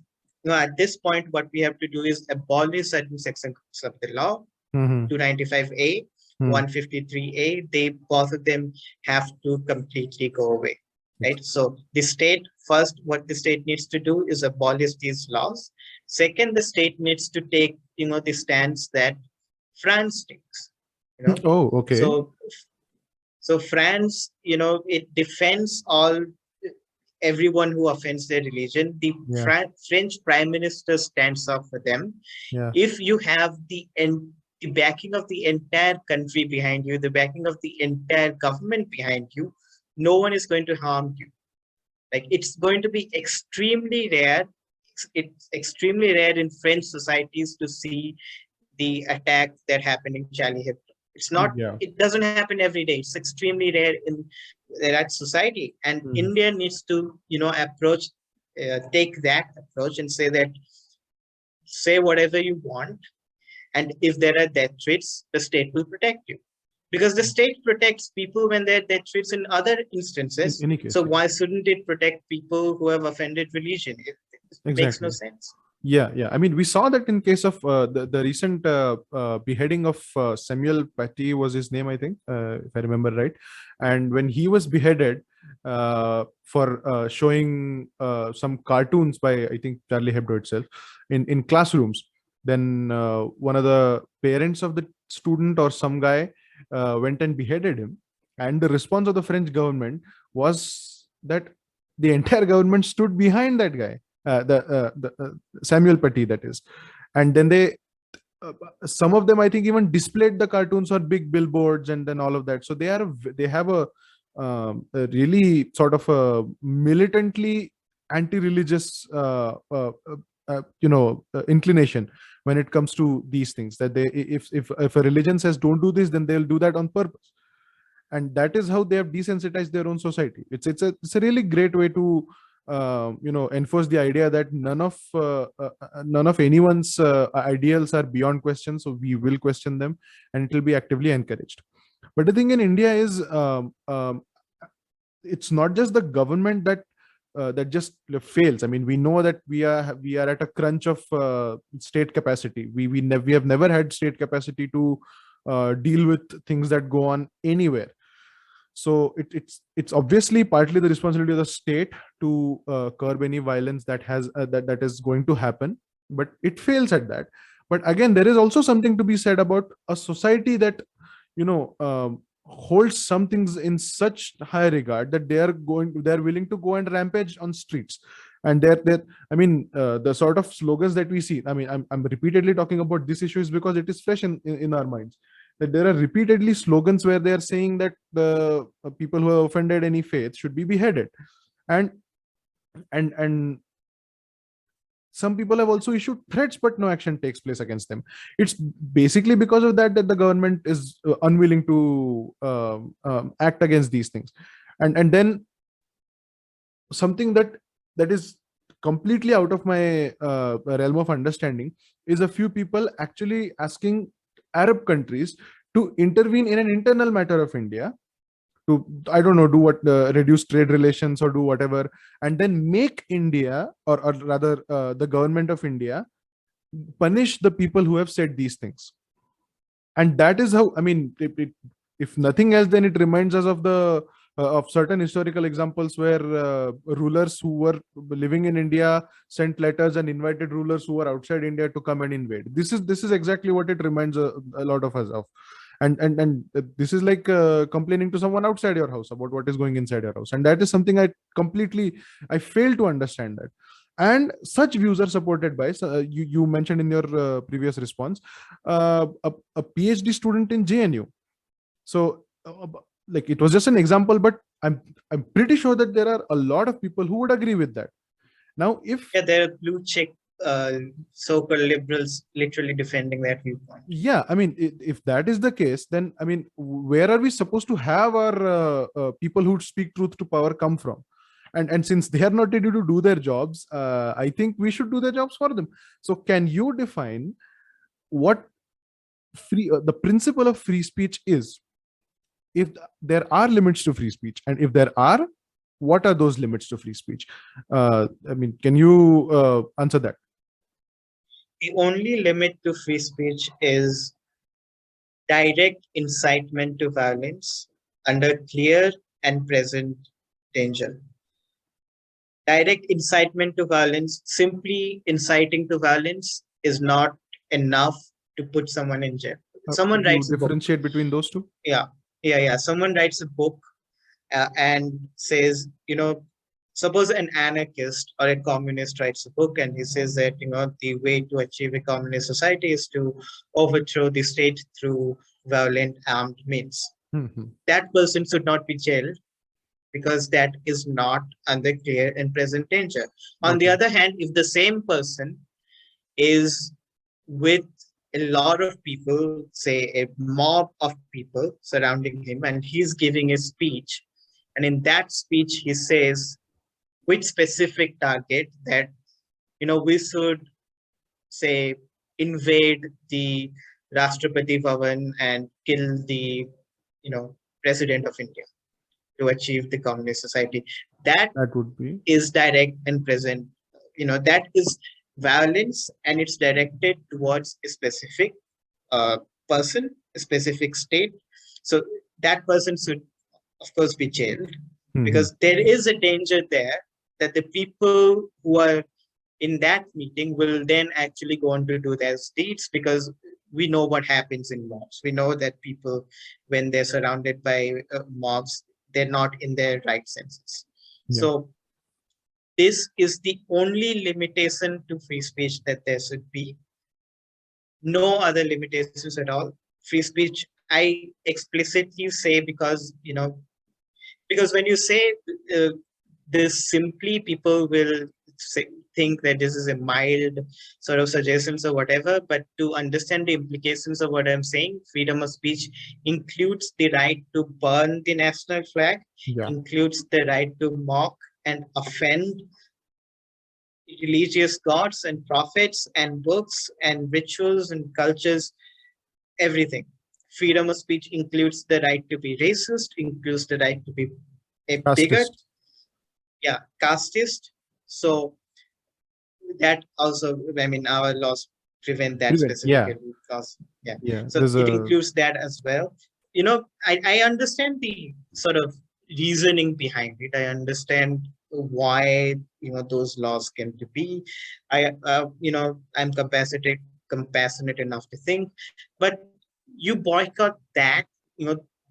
at this point, what we have to do is abolish certain sections of the law,
Mm-hmm.
295A, 153A, both of them have to completely go away, right? So the state, first, what the state needs to do is abolish these laws. Second, the state needs to take, the stance that France takes,
Oh, okay.
So So France, it defends everyone who offends their religion. The
Yeah.
French prime minister stands up for them.
Yeah.
If you have the backing of the entire country behind you, the backing of the entire government behind you, no one is going to harm you. Like, it's going to be extremely rare. It's extremely rare in French societies to see the attacks that happen in Charlie Hebdo. It's not.
Yeah.
It doesn't happen every day. It's extremely rare in that society, and
Mhm.
India needs to, take that approach and say whatever you want, and if there are death threats, the state will protect you, because the state protects people when there are death threats in other
In
instances.
any case,
So
yeah.
why shouldn't it protect people who have offended religion? It makes no
Exactly.
sense.
Yeah, yeah. I mean, we saw that in case of the recent beheading of Samuel Paty was his name, I think, if I remember right. And when he was beheaded for showing some cartoons by, I think, Charlie Hebdo itself in classrooms, then one of the parents of the student or some guy went and beheaded him. And the response of the French government was that the entire government stood behind that guy, the Samuel Paty, that is. And then uh, some of them, I think, even displayed the cartoons on big billboards and then all of that. So they have a really sort of a militantly anti-religious inclination when it comes to these things, that they, if a religion says don't do this, then they'll do that on purpose. And that is how they have desensitized their own society. It's a really great way to enforce the idea that none of anyone's ideals are beyond question, so we will question them, and it will be actively encouraged. But the thing in India is, it's not just the government that just fails. I mean, we know that we are at a crunch of state capacity. We have never had state capacity to deal with things that go on anywhere. So it's obviously partly the responsibility of the state to curb any violence that is going to happen, but it fails at that. But again, there is also something to be said about a society that holds some things in such high regard that they're willing to go and rampage on streets. And they're I mean, the sort of slogans that we see, I mean, I'm repeatedly talking about this issue is because it is fresh in our minds, that there are repeatedly slogans where they are saying that the people who have offended any faith should be beheaded. And some people have also issued threats, but no action takes place against them. It's basically because of that the government is unwilling to act against these things. And then something that is completely out of my realm of understanding is a few people actually asking Arab countries to intervene in an internal matter of India, to, I don't know, do what, reduce trade relations or do whatever, and then make India, or rather the government of India, punish the people who have said these things. And that is how, I mean, if nothing else, then it reminds us of the of certain historical examples where rulers who were living in India sent letters and invited rulers who were outside India to come and invade. This is exactly what it reminds a lot of us of. And this is like complaining to someone outside your house about what is going inside your house. And that is something I fail to understand that. And such views are supported by, you mentioned in your previous response, a PhD student in JNU. So like, it was just an example, but I'm pretty sure that there are a lot of people who would agree with that. Now, if
there are blue check so-called liberals literally defending that viewpoint.
Yeah, I mean, if that is the case, then I mean, where are we supposed to have our people who speak truth to power come from? And since they are not ready to do their jobs, I think we should do their jobs for them. So can you define what the principle of free speech is? If there are limits to free speech, and if there are, what are those limits to free speech? I mean, can you answer that?
The only limit to free speech is direct incitement to violence under clear and present danger. Direct incitement to violence, simply inciting to violence, is not enough to put someone in jail. Someone
Could you
writes a book.
differentiate between those two?
Yeah. Someone writes a book and says, suppose an anarchist or a communist writes a book and he says that, the way to achieve a communist society is to overthrow the state through violent armed means.
Mhm.
That person should not be jailed because that is not under clear and present danger. On the
Okay.
other hand, if the same person is with a lot of people, say a mob of people surrounding him, and he's giving a speech, and in that speech he says with specific target that we should say invade the Rashtrapati Bhavan and kill the president of India to achieve the communist society. That
That would be.
is direct and present. That is violence, and it's directed towards a specific uh, person, a specific state. So that person should, of course, be jailed,
Mhm.
because there is a danger there that the people who are in that meeting will then actually go on to do their deeds, because we know what happens in mobs. We know that people, when they're surrounded by mobs, they're not in their right senses.
Yeah.
So this is the only limitation to free speech that there should be. No other limitations at all. Free speech, I explicitly say, because when you say uh, this simply, people will say, think that this is a mild sort of suggestions or whatever. But to understand the implications of what I'm saying, freedom of speech includes the right to burn the national flag,
Yeah.
includes the right to mock and offend religious gods and prophets and books and rituals and cultures, everything. Freedom of speech includes the right to be racist, includes the right to be a bigot,
Fastest.
casteist. So that also, I mean, our laws prevent that
Prevent. Yeah.
specifically, because
Yeah.
so
There's
it
a.
includes that as well. I understand the sort of reasoning behind it. I understand why those laws came to be. I'm compassionate enough to think, but you boycott that,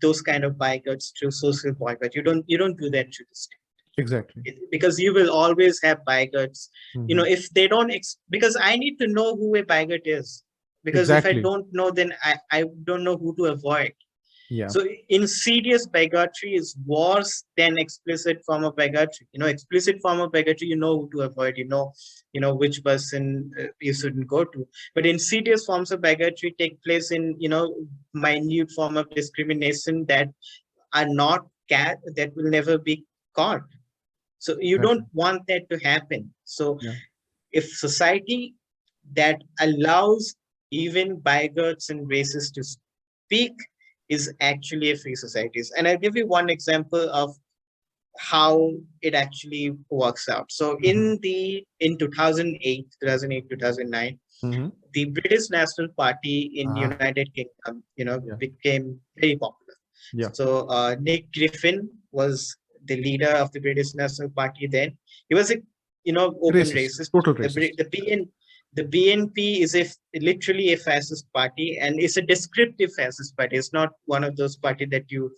those kind of boycotts through social boycott. You don't do that through the state,
Exactly.
because you will always have bigots.
Mhm.
If they don't because I need to know who a bigot is, because if I
Exactly.
don't know, then I don't know who to avoid.
Yeah.
So insidious bigotry is worse than explicit form of bigotry. Explicit form of bigotry, you know who to avoid, which person you shouldn't go to. But insidious forms of bigotry take place in, minute form of discrimination that are not that will never be caught. So you don't
Exactly.
want that to happen. So
Yeah.
if society that allows even bigots and racists to speak is actually a free society. And I'll give you one example of how it actually works out. So
Mhm.
in 2008, 2009,
Mhm.
the British National Party in
Ah.
United Kingdom,
Yeah.
became very popular.
Yeah.
So Nick Griffin was the leader of the British National Party then. He was a open
Racist.
racist.
Total
The
racist.
the BNP is literally a fascist party, and it's a descriptive fascist party. It's not one of those parties that you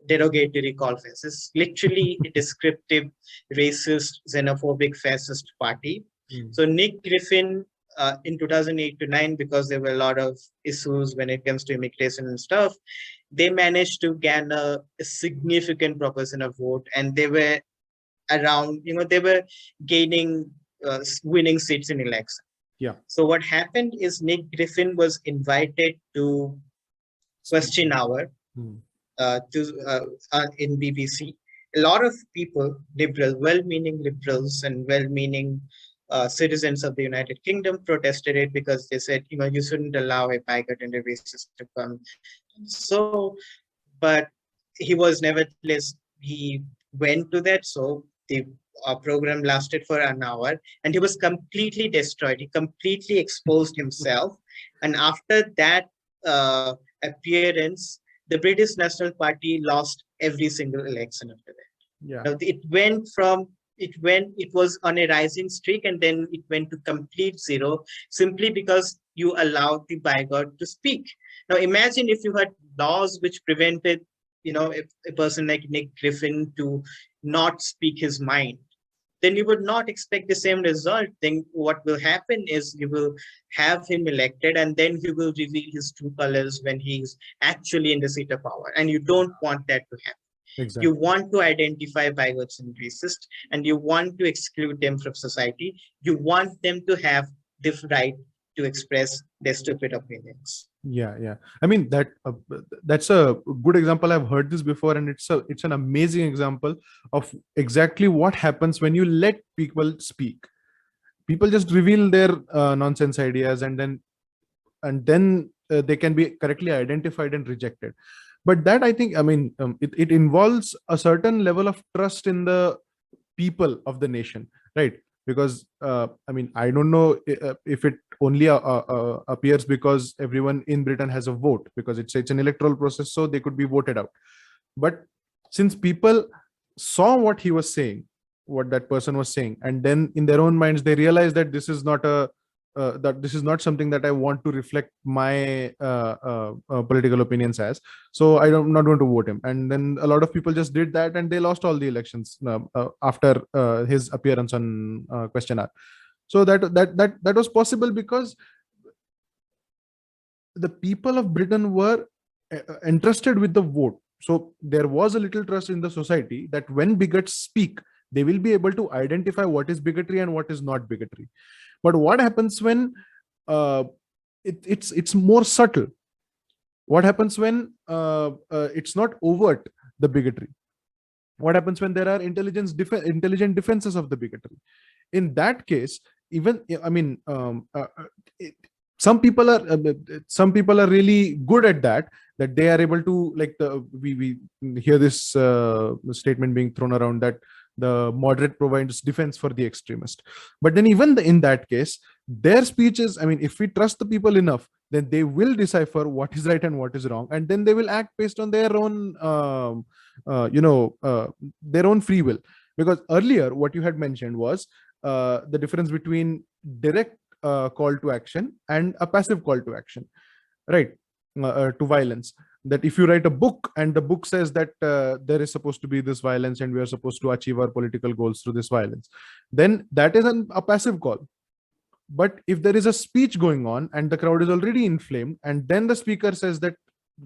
derogatory call fascist. Literally a descriptive, racist, xenophobic fascist party.
Mm.
So Nick Griffin, in 2008 to 9, because there were a lot of issues when it comes to immigration and stuff, they managed to gain a significant proportion of vote, and they were they were gaining, winning seats in election.
Yeah.
So what happened is Nick Griffin was invited to
Speak.
Question Hour
Mm.
in BBC. A lot of people, liberals, well-meaning liberals and well-meaning citizens of the United Kingdom, protested it, because they said, you shouldn't allow a bigot and a racist to come. So, but he was nevertheless, he went to that. So the program lasted for an hour, and he was completely destroyed. He completely exposed himself. And after that appearance, the British National Party lost every single election after
Yeah.
that. Now it was on a rising streak, and then it went to complete zero, simply because you allowed the bigot to speak. Now imagine if you had laws which prevented if a person like Nick Griffin to not speak his mind, then you would not expect the same result. Then what will happen is you will have him elected, and then he will reveal his true colors when he's actually in the seat of power. And you don't want that to happen. You
Exactly.
want to identify bigots and racists, and you want to exclude them from society. You want them to have the right to express their stupid opinions.
Yeah, yeah. I mean that's a good example. I've heard this before, and it's an amazing example of exactly what happens when you let people speak. People just reveal their nonsense ideas, and then they can be correctly identified and rejected. But that, I think, I mean, it involves a certain level of trust in the people of the nation, right? Because I mean, I don't know if it only appears because everyone in Britain has a vote, because it's an electoral process, so they could be voted out. But since people saw what he was saying, what that person was saying, and then in their own minds they realized that this is not something that I want to reflect my political opinions as. So I'm not going to vote him. And then a lot of people just did that, and they lost all the elections after his appearance on Question Hour. So that was possible because the people of Britain were entrusted with the vote. So there was a little trust in the society that when bigots speak, they will be able to identify what is bigotry and what is not bigotry. But what happens when uh, it's more subtle? What happens when it's not overt, the bigotry? What happens when there are intelligent defenses of the bigotry? In that case, even I mean, it, some people are really good at that they are able to, like, we hear this statement being thrown around that the moderate provides defense for the extremist. But then even in that case, their speeches, I mean, if we trust the people enough, then they will decipher what is right and what is wrong, and then they will act based on their own their own free will. Because earlier what you had mentioned was the difference between direct call to action and a passive call to action, right? To violence. That if you write a book and the book says that there is supposed to be this violence and we are supposed to achieve our political goals through this violence, then that is a passive call. But if there is a speech going on and the crowd is already inflamed, and then the speaker says that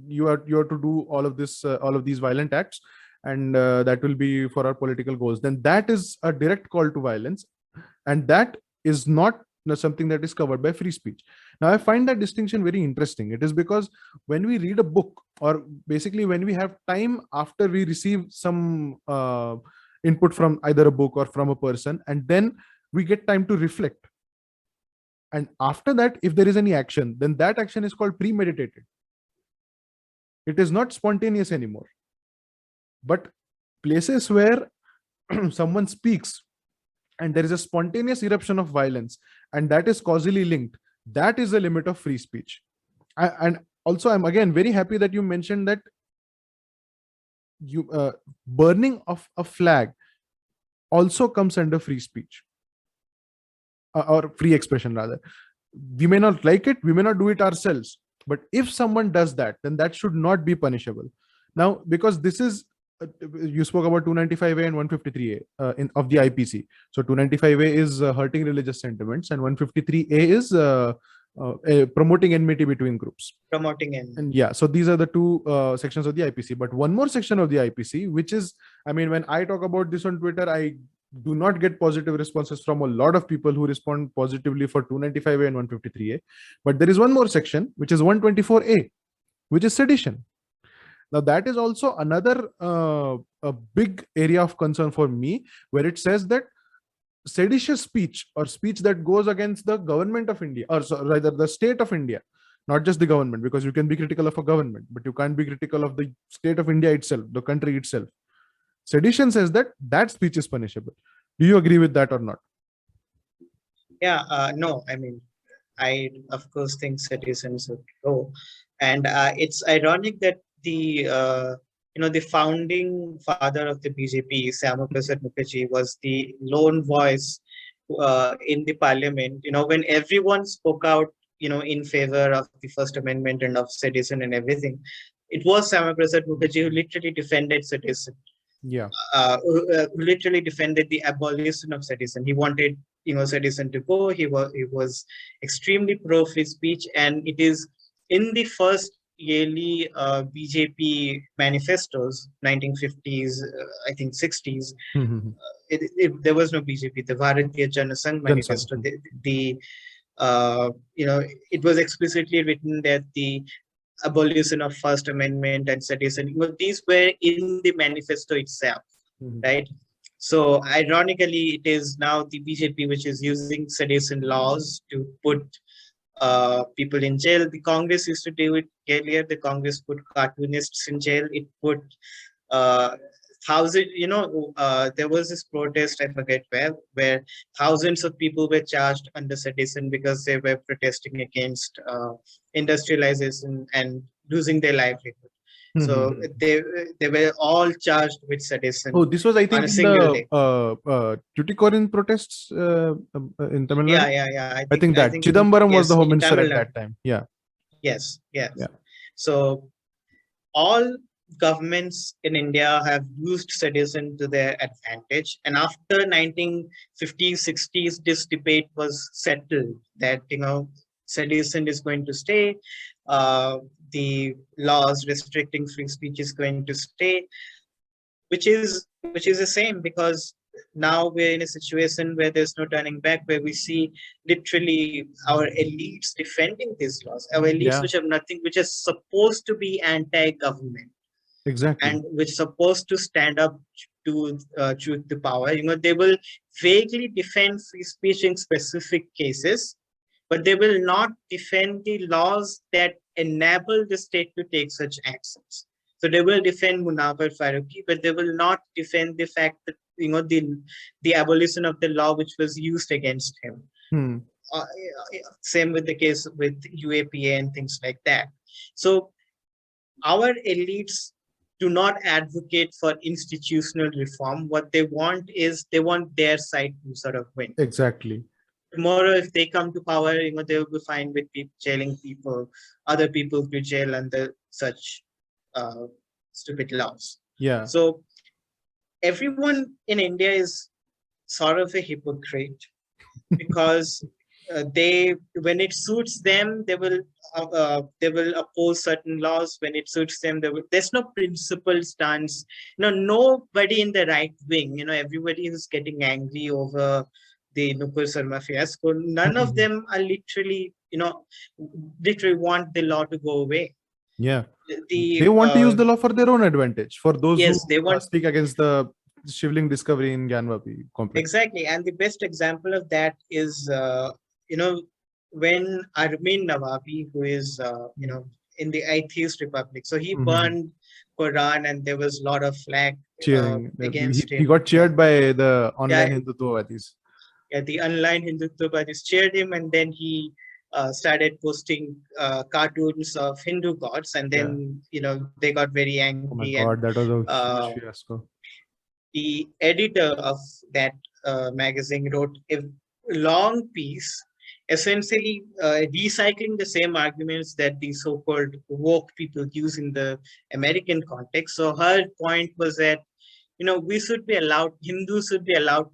you are to do all of these violent acts, and that will be for our political goals, then that is a direct call to violence, and that is not something that is covered by free speech. Now I find that distinction very interesting. It is because when we read a book, or basically when we have time after we receive some input from either a book or from a person, and then we get time to reflect, and after that, if there is any action, then that action is called premeditated. It is not spontaneous anymore. But places where someone speaks and there is a spontaneous eruption of violence, and that is causally linked, that is the limit of free speech. And also, I'm again very happy that you mentioned that burning of a flag also comes under free speech, or free expression rather. We may not like it, we may not do it ourselves, but if someone does that, then that should not be punishable. Now, because this is you spoke about 295A and 153A of the IPC. So 295A is hurting religious sentiments, and 153A is promoting enmity between groups. And yeah, so these are the two sections of the IPC. But one more section of the IPC, which is, I mean, when I talk about this on Twitter, I do not get positive responses from a lot of people who respond positively for 295A and 153A. But there is one more section, which is 124A, which is sedition. Now, that is also another a big area of concern for me, where it says that seditious speech, or speech that goes against the government of India, or rather the state of India, not just the government, because you can be critical of a government, but you can't be critical of the state of India itself, the country itself. Sedition says that that speech is punishable. Do you agree with that or not?
Yeah, no, I mean, I of course think citizens should go, and it's ironic that the founding father of the BJP, Syama Prasad Mukherjee, was the lone voice in the parliament. When everyone spoke out, in favor of the First Amendment and of sedition and everything, it was Sama Prasad Mukherjee who literally defended sedition,
Yeah.
who literally defended the abolition of sedition. He wanted, sedition to go. He was extremely pro free speech, and it is in the first yearly BJP manifestos, 1950s, I think 60s.
Mhm.
There was no BJP, the Bharatiya Janasangh
Jansangh.
manifesto. The it was explicitly written that the abolition of First Amendment and sedition, these were in the manifesto itself,
Mhm.
right? So ironically, it is now the BJP which is using sedition laws to put people in jail. The Congress used to do it earlier. The Congress put cartoonists in jail. It put uh, there was this protest, I forget where thousands of people were charged under sedition because they were protesting against industrialization and losing their livelihood. So
Mhm.
they were all charged with sedition
Oh, this was, I
on
think,
a
in
single
the
day.
Tuticorin protests in Tamil Nadu.
Yeah. I
I
think
think
I
that
think in
Chidambaram was
yes,
the home
in
minister
Tamil
at
Nadu.
that time. Yeah.
Yes.
Yeah.
So all governments in India have used sedition to their advantage. And after 1950s, 60s, this debate was settled that, sedition is going to stay. The laws restricting free speech is going to stay, which is the same, because now we're in a situation where there's no turning back, where we see literally our elites defending these laws, our elites
Yeah.
which have nothing, which are supposed to be anti-government
Exactly.
and which supposed to stand up to the power. They will vaguely defend free speech in specific cases, but they will not defend the laws that enable the state to take such actions. So they will defend Munawar Faruqi, but they will not defend the fact that the abolition of the law which was used against him.
Hmm.
Same with the case with UAPA and things like that. So our elites do not advocate for institutional reform. What they want is they want their side to sort of win.
Exactly.
Tomorrow, if they come to power, they will be fine with people jailing people, other people to jail under such uh, stupid laws.
Yeah.
So everyone in India is sort of a hypocrite, because when it suits them, they will oppose certain laws. When it suits them, there's no principled stance. Nobody in the right wing, everybody who's getting angry over the Nupur Sharma fiasco, none of
Mhm.
them are literally want the law to go away.
Yeah. They
The
want to use the law for their own advantage. For those who
Yes, they want.
speak against the shivling discovery in Gyanvapi complex.
Exactly. And the best example of that is, when Armin Nawabi, who is, in the Atheist Republic, so he
Mhm.
burned Quran and there was a lot of flag
Cheering.
against
He
him.
got cheered by the online
Yeah,
Hindutvawadis.
yeah, the online Hindutva parties cheered him, and then he started posting cartoons of Hindu gods, and
Yeah.
then, they got very
Oh my
angry, and
God, that was a
uh,
huge fiasco.
the editor of that magazine wrote a long piece, essentially recycling the same arguments that the so-called woke people use in the American context. So her point was that, Hindus should be allowed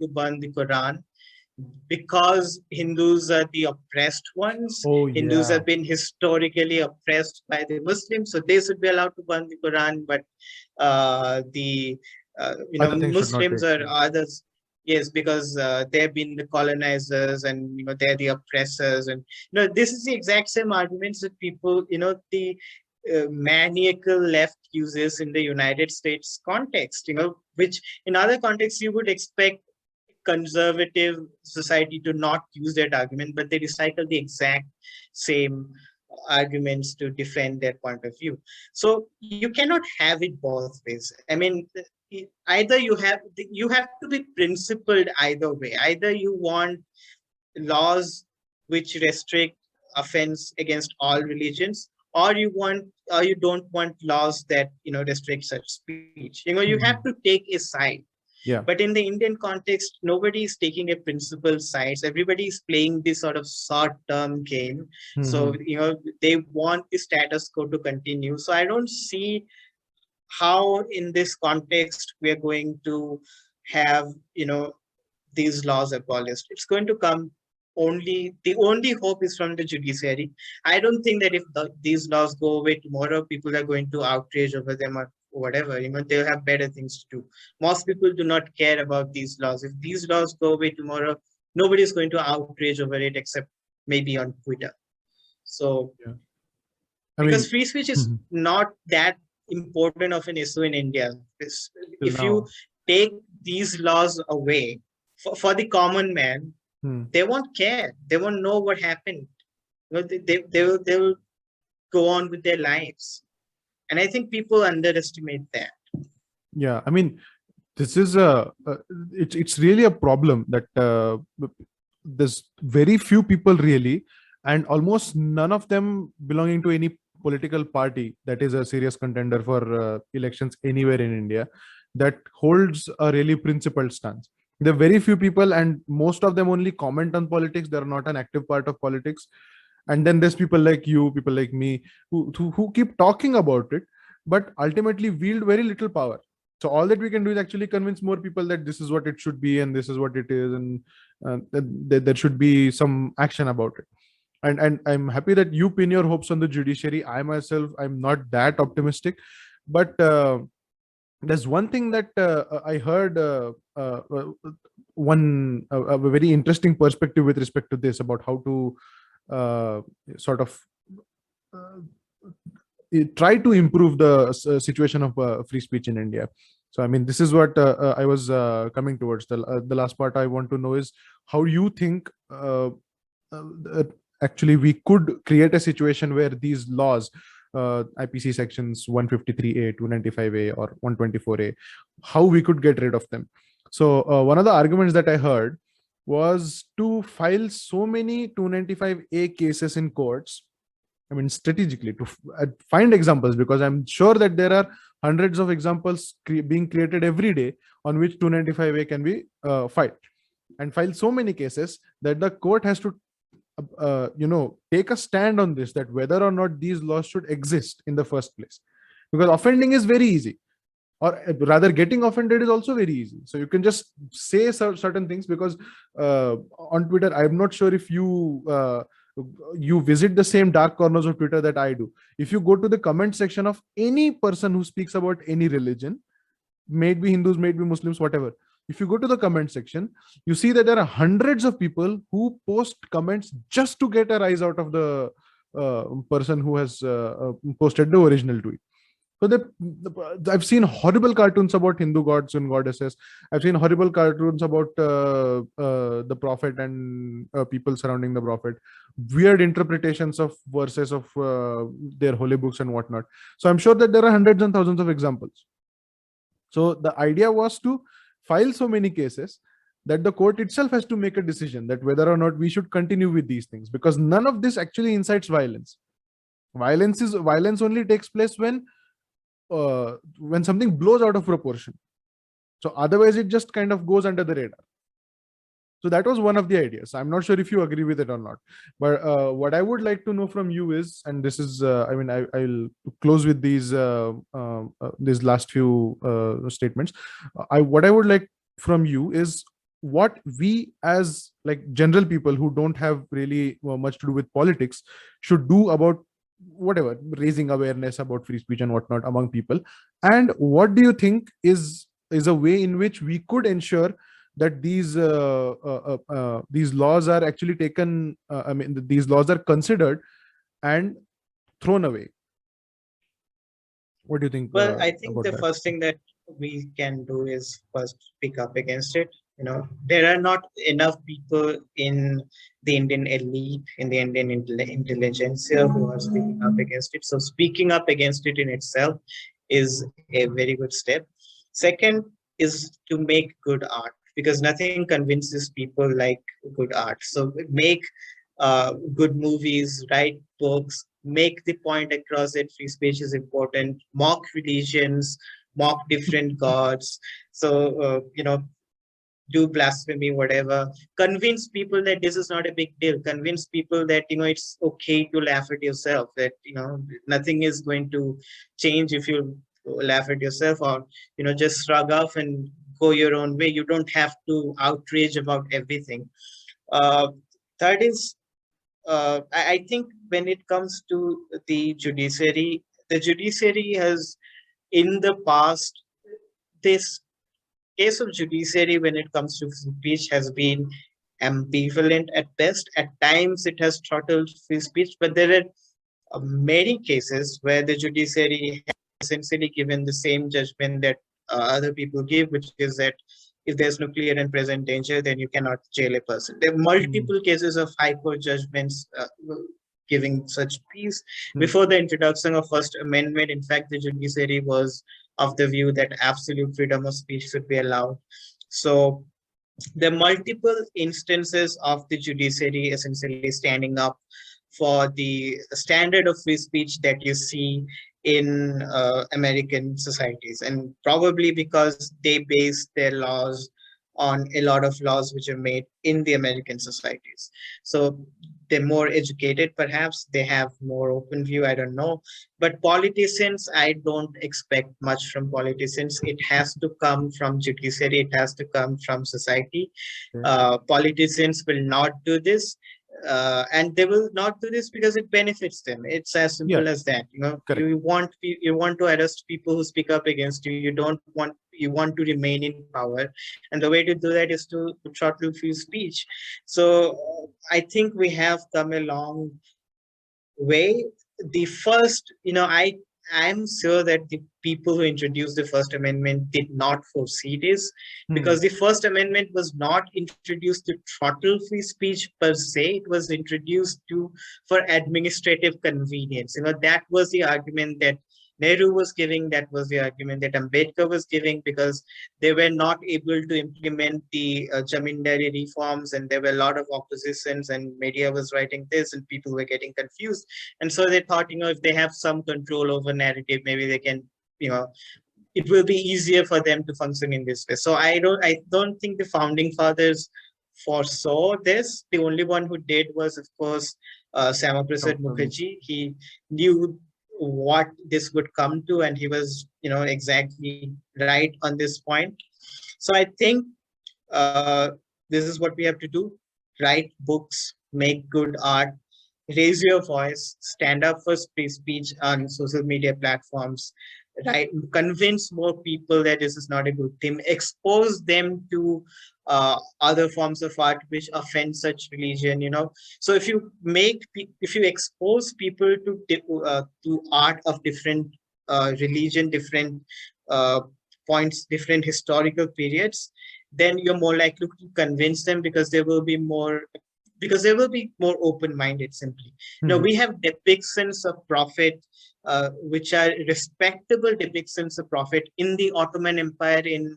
to burn the Quran because Hindus are the oppressed ones.
Oh
Hindus
yeah.
have been historically oppressed by the Muslims, so they should be allowed to burn the Quran. But the
Other things should not
Muslims
take.
or
Yeah.
others, yes, because they've been the colonizers, and they're the oppressors, and this is the exact same arguments that people, the maniacal left uses in the United States context, which in other contexts you would expect conservative society to not use that argument, but they recycle the exact same arguments to defend their point of view. So you cannot have it both ways. I mean, either you have to be principled either way. Either you want laws which restrict offense against all religions, or you don't want laws that restrict such speech. You have to take a side.
Yeah.
But in the Indian context, nobody is taking a principled sides. Everybody is playing this sort of short-term game. So,
Hmm.
they want the status quo to continue. So I don't see how in this context we are going to have, these laws abolished. It's going to come the only hope is from the judiciary. I don't think that if these laws go away tomorrow, people are going to outrage over them or whatever. They'll have better things to do. Most people do not care about these laws. If these laws go away tomorrow, nobody is going to outrage over it except maybe on Twitter. So,
Yeah. I
because
mean,
free speech is
mhm,
not that important of an issue in India.
till
If you
now.
take these laws away for the common man,
Hmm.
they won't care. They won't know what happened. They will go on with their lives. And I think people underestimate that.
Yeah. I mean, this is it's really a problem that there's very few people really, and almost none of them belonging to any political party that is a serious contender for elections anywhere in India, that holds a really principled stance. There are very few people, and most of them only comment on politics. They're not an active part of politics. And then there's people like you, people like me, who keep talking about it, but ultimately wield very little power. So all that we can do is actually convince more people that this is what it should be and this is what it is, and that there should be some action about it. And I'm happy that you pin your hopes on the judiciary. I myself, I'm not that optimistic, but there's one thing that I heard, one a very interesting perspective with respect to this, about how to sort of uh, try to improve the situation of free speech in India. So, I mean, this is what I was coming towards. The last part I want to know is how you think uh, actually we could create a situation where these laws, IPC sections 153A, 295A, or 124A, how we could get rid of them. So, one of the arguments that I heard was to file so many 295A cases in courts. I mean, strategically to find examples, because I'm sure that there are hundreds of examples being created every day on which 295A can be filed, and file so many cases that the court has to, take a stand on this, that whether or not these laws should exist in the first place. Because offending is very easy, or rather getting offended is also very easy. So you can just say certain things, because on Twitter, I'm not sure if you visit the same dark corners of Twitter that I do. If you go to the comment section of any person who speaks about any religion, may it be Hindus, may it be Muslims, whatever, if you go to the comment section, you see that there are hundreds of people who post comments just to get a rise out of the person who has posted the original tweet. So I've seen horrible cartoons about Hindu gods and goddesses. I've seen horrible cartoons about the prophet and people surrounding the prophet. Weird interpretations of verses of their holy books and whatnot. So I'm sure that there are hundreds and thousands of examples. So the idea was to file so many cases that the court itself has to make a decision that whether or not we should continue with these things, because none of this actually incites violence. Violence only takes place when something blows out of proportion. So otherwise, it just kind of goes under the radar. So that was one of the ideas. I'm not sure if you agree with it or not. But what I would like to know from you is, and this is, I'll close with these last few statements. What I would like from you is what we as like general people who don't have really much to do with politics should do about whatever, raising awareness about free speech and whatnot among people. And what do you think is a way in which we could ensure that these laws are actually taken, these laws are considered and thrown away? What do you think
Well, I think
about
the
that?
first thing that we can do is first speak up against it. There are not enough people in the Indian elite, in the Indian intelligentsia who are speaking up against it. So speaking up against it in itself is a very good step. Second is to make good art, because nothing convinces people like good art. So make good movies, write books, make the point across that free speech is important, mock religions, mock different gods. So, do blasphemy, whatever. Convince people that this is not a big deal. Convince people that, it's okay to laugh at yourself, that, nothing is going to change if you laugh at yourself, or, just shrug off and go your own way. You don't have to outrage about everything. Uh, Third is, I think when it comes to the judiciary has in the past, this case of judiciary when it comes to free speech has been ambivalent at best. At times, it has throttled free speech, but there are many cases where the judiciary has essentially given the same judgment that other people give, which is that if there's nuclear and present danger, then you cannot jail a person. There are multiple cases of high court judgments giving such peace. Before the introduction of First Amendment, in fact, the judiciary was of the view that absolute freedom of speech should be allowed. So there are multiple instances of the judiciary essentially standing up for the standard of free speech that you see in American societies, and probably because they base their laws on a lot of laws which are made in the American societies. So they're more educated, perhaps they have more open view, I don't know. But politicians, I don't expect much from politicians. It has to come from judiciary, it has to come from society. Politicians will not do this, and they will not do this because it benefits them. It's as simple as that.
Correct.
You want to arrest people who speak up against you. You want to remain in power, and the way to do that is to throttle free speech. So I think we have come a long way. The first, I'm sure that the people who introduced the First Amendment did not foresee this, because the First Amendment was not introduced to throttle free speech per se. It was introduced for administrative convenience. That was the argument that Nehru was giving, that was the argument that Ambedkar was giving, because they were not able to implement the Jamindari reforms, and there were a lot of oppositions, and media was writing this, and people were getting confused. And so they thought, if they have some control over narrative, maybe they can, it will be easier for them to function in this way. So I don't think the founding fathers foresaw this. The only one who did was, of course, Syama Prasad Mukherjee. He knew what this would come to, and he was, exactly right on this point. So I think this is what we have to do: write books, make good art, raise your voice, stand up for free speech on social media platforms, right? Convince more people that this is not a good thing. Expose them to other forms of art which offend such religion. So if you expose people to art of different religion, different points, different historical periods, then you're more likely to convince them, because they will be more open-minded, simply. We have depictions of Prophet, which are respectable depictions of Prophet in the Ottoman Empire in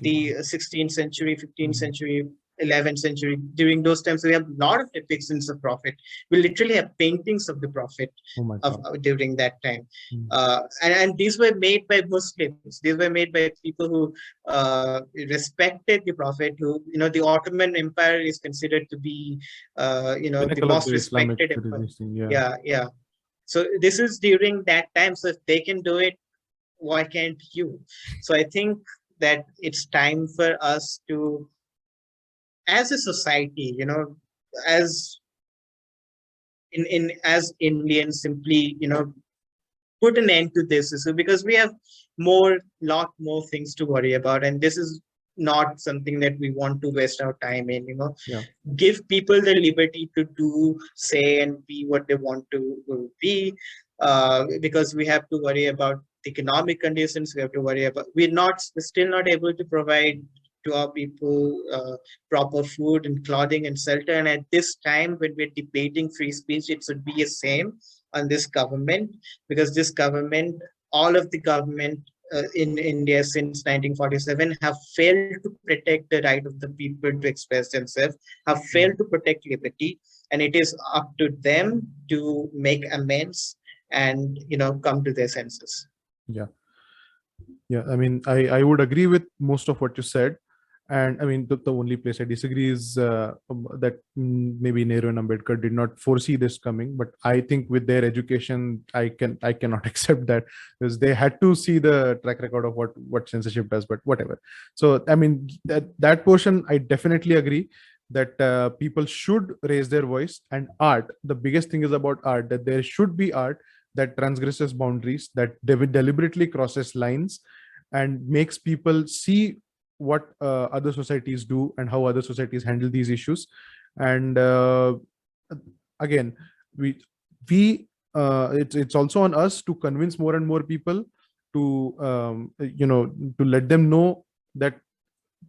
the 16th century, 15th century, 11th century. During those times, we have a lot of depictions of Prophet. We literally have paintings of the Prophet during that time. And these were made by Muslims. These were made by people who respected the Prophet, who, the Ottoman Empire is considered to be, the most respected empire. Yeah. So this is during that time. So if they can do it, why can't you? So I think that it's time for us to, as a society, as Indians, simply, put an end to this issue, because we have lot more things to worry about, and this is not something that we want to waste our time in. Give people the liberty to do, say, and be what they want to be, because we have to worry about economic conditions. We have to worry about, we're still not able to provide to our people proper food and clothing and shelter. And at this time, when we're debating free speech, it should be the same on this government, because this government, all of the government in India since 1947 have failed to protect the right of the people to express themselves, have failed to protect liberty, and it is up to them to make amends and come to their senses.
Yeah. Yeah, I mean, I would agree with most of what you said. And I mean, the only place I disagree is that maybe Nehru and Ambedkar did not foresee this coming. But I think with their education, I cannot accept that, because they had to see the track record of what censorship does. But whatever. So I mean, that portion I definitely agree that people should raise their voice. And art, the biggest thing is about art, that there should be art that transgresses boundaries, that deliberately crosses lines, and makes people see what other societies do and how other societies handle these issues. And again, we it's also on us to convince more and more people to to let them know that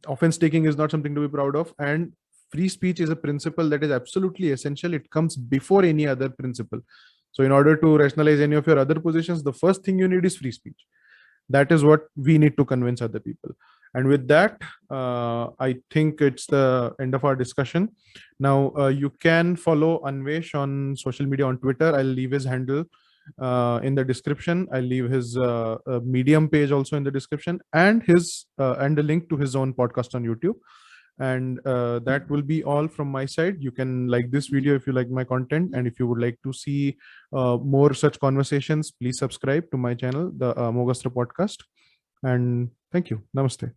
offense taking is not something to be proud of, and free speech is a principle that is absolutely essential. It comes before any other principle. So in order to rationalize any of your other positions, the first thing you need is free speech. That is what we need to convince other people. And with that, I think it's the end of our discussion. Now, you can follow Anwesh on social media, on Twitter. I'll leave his handle in the description. I'll leave his Medium page also in the description, and his and a link to his own podcast on YouTube. And that will be all from my side. You can like this video if you like my content, and if you would like to see more such conversations, please subscribe to my channel, the Mogastra podcast. And thank you. Namaste.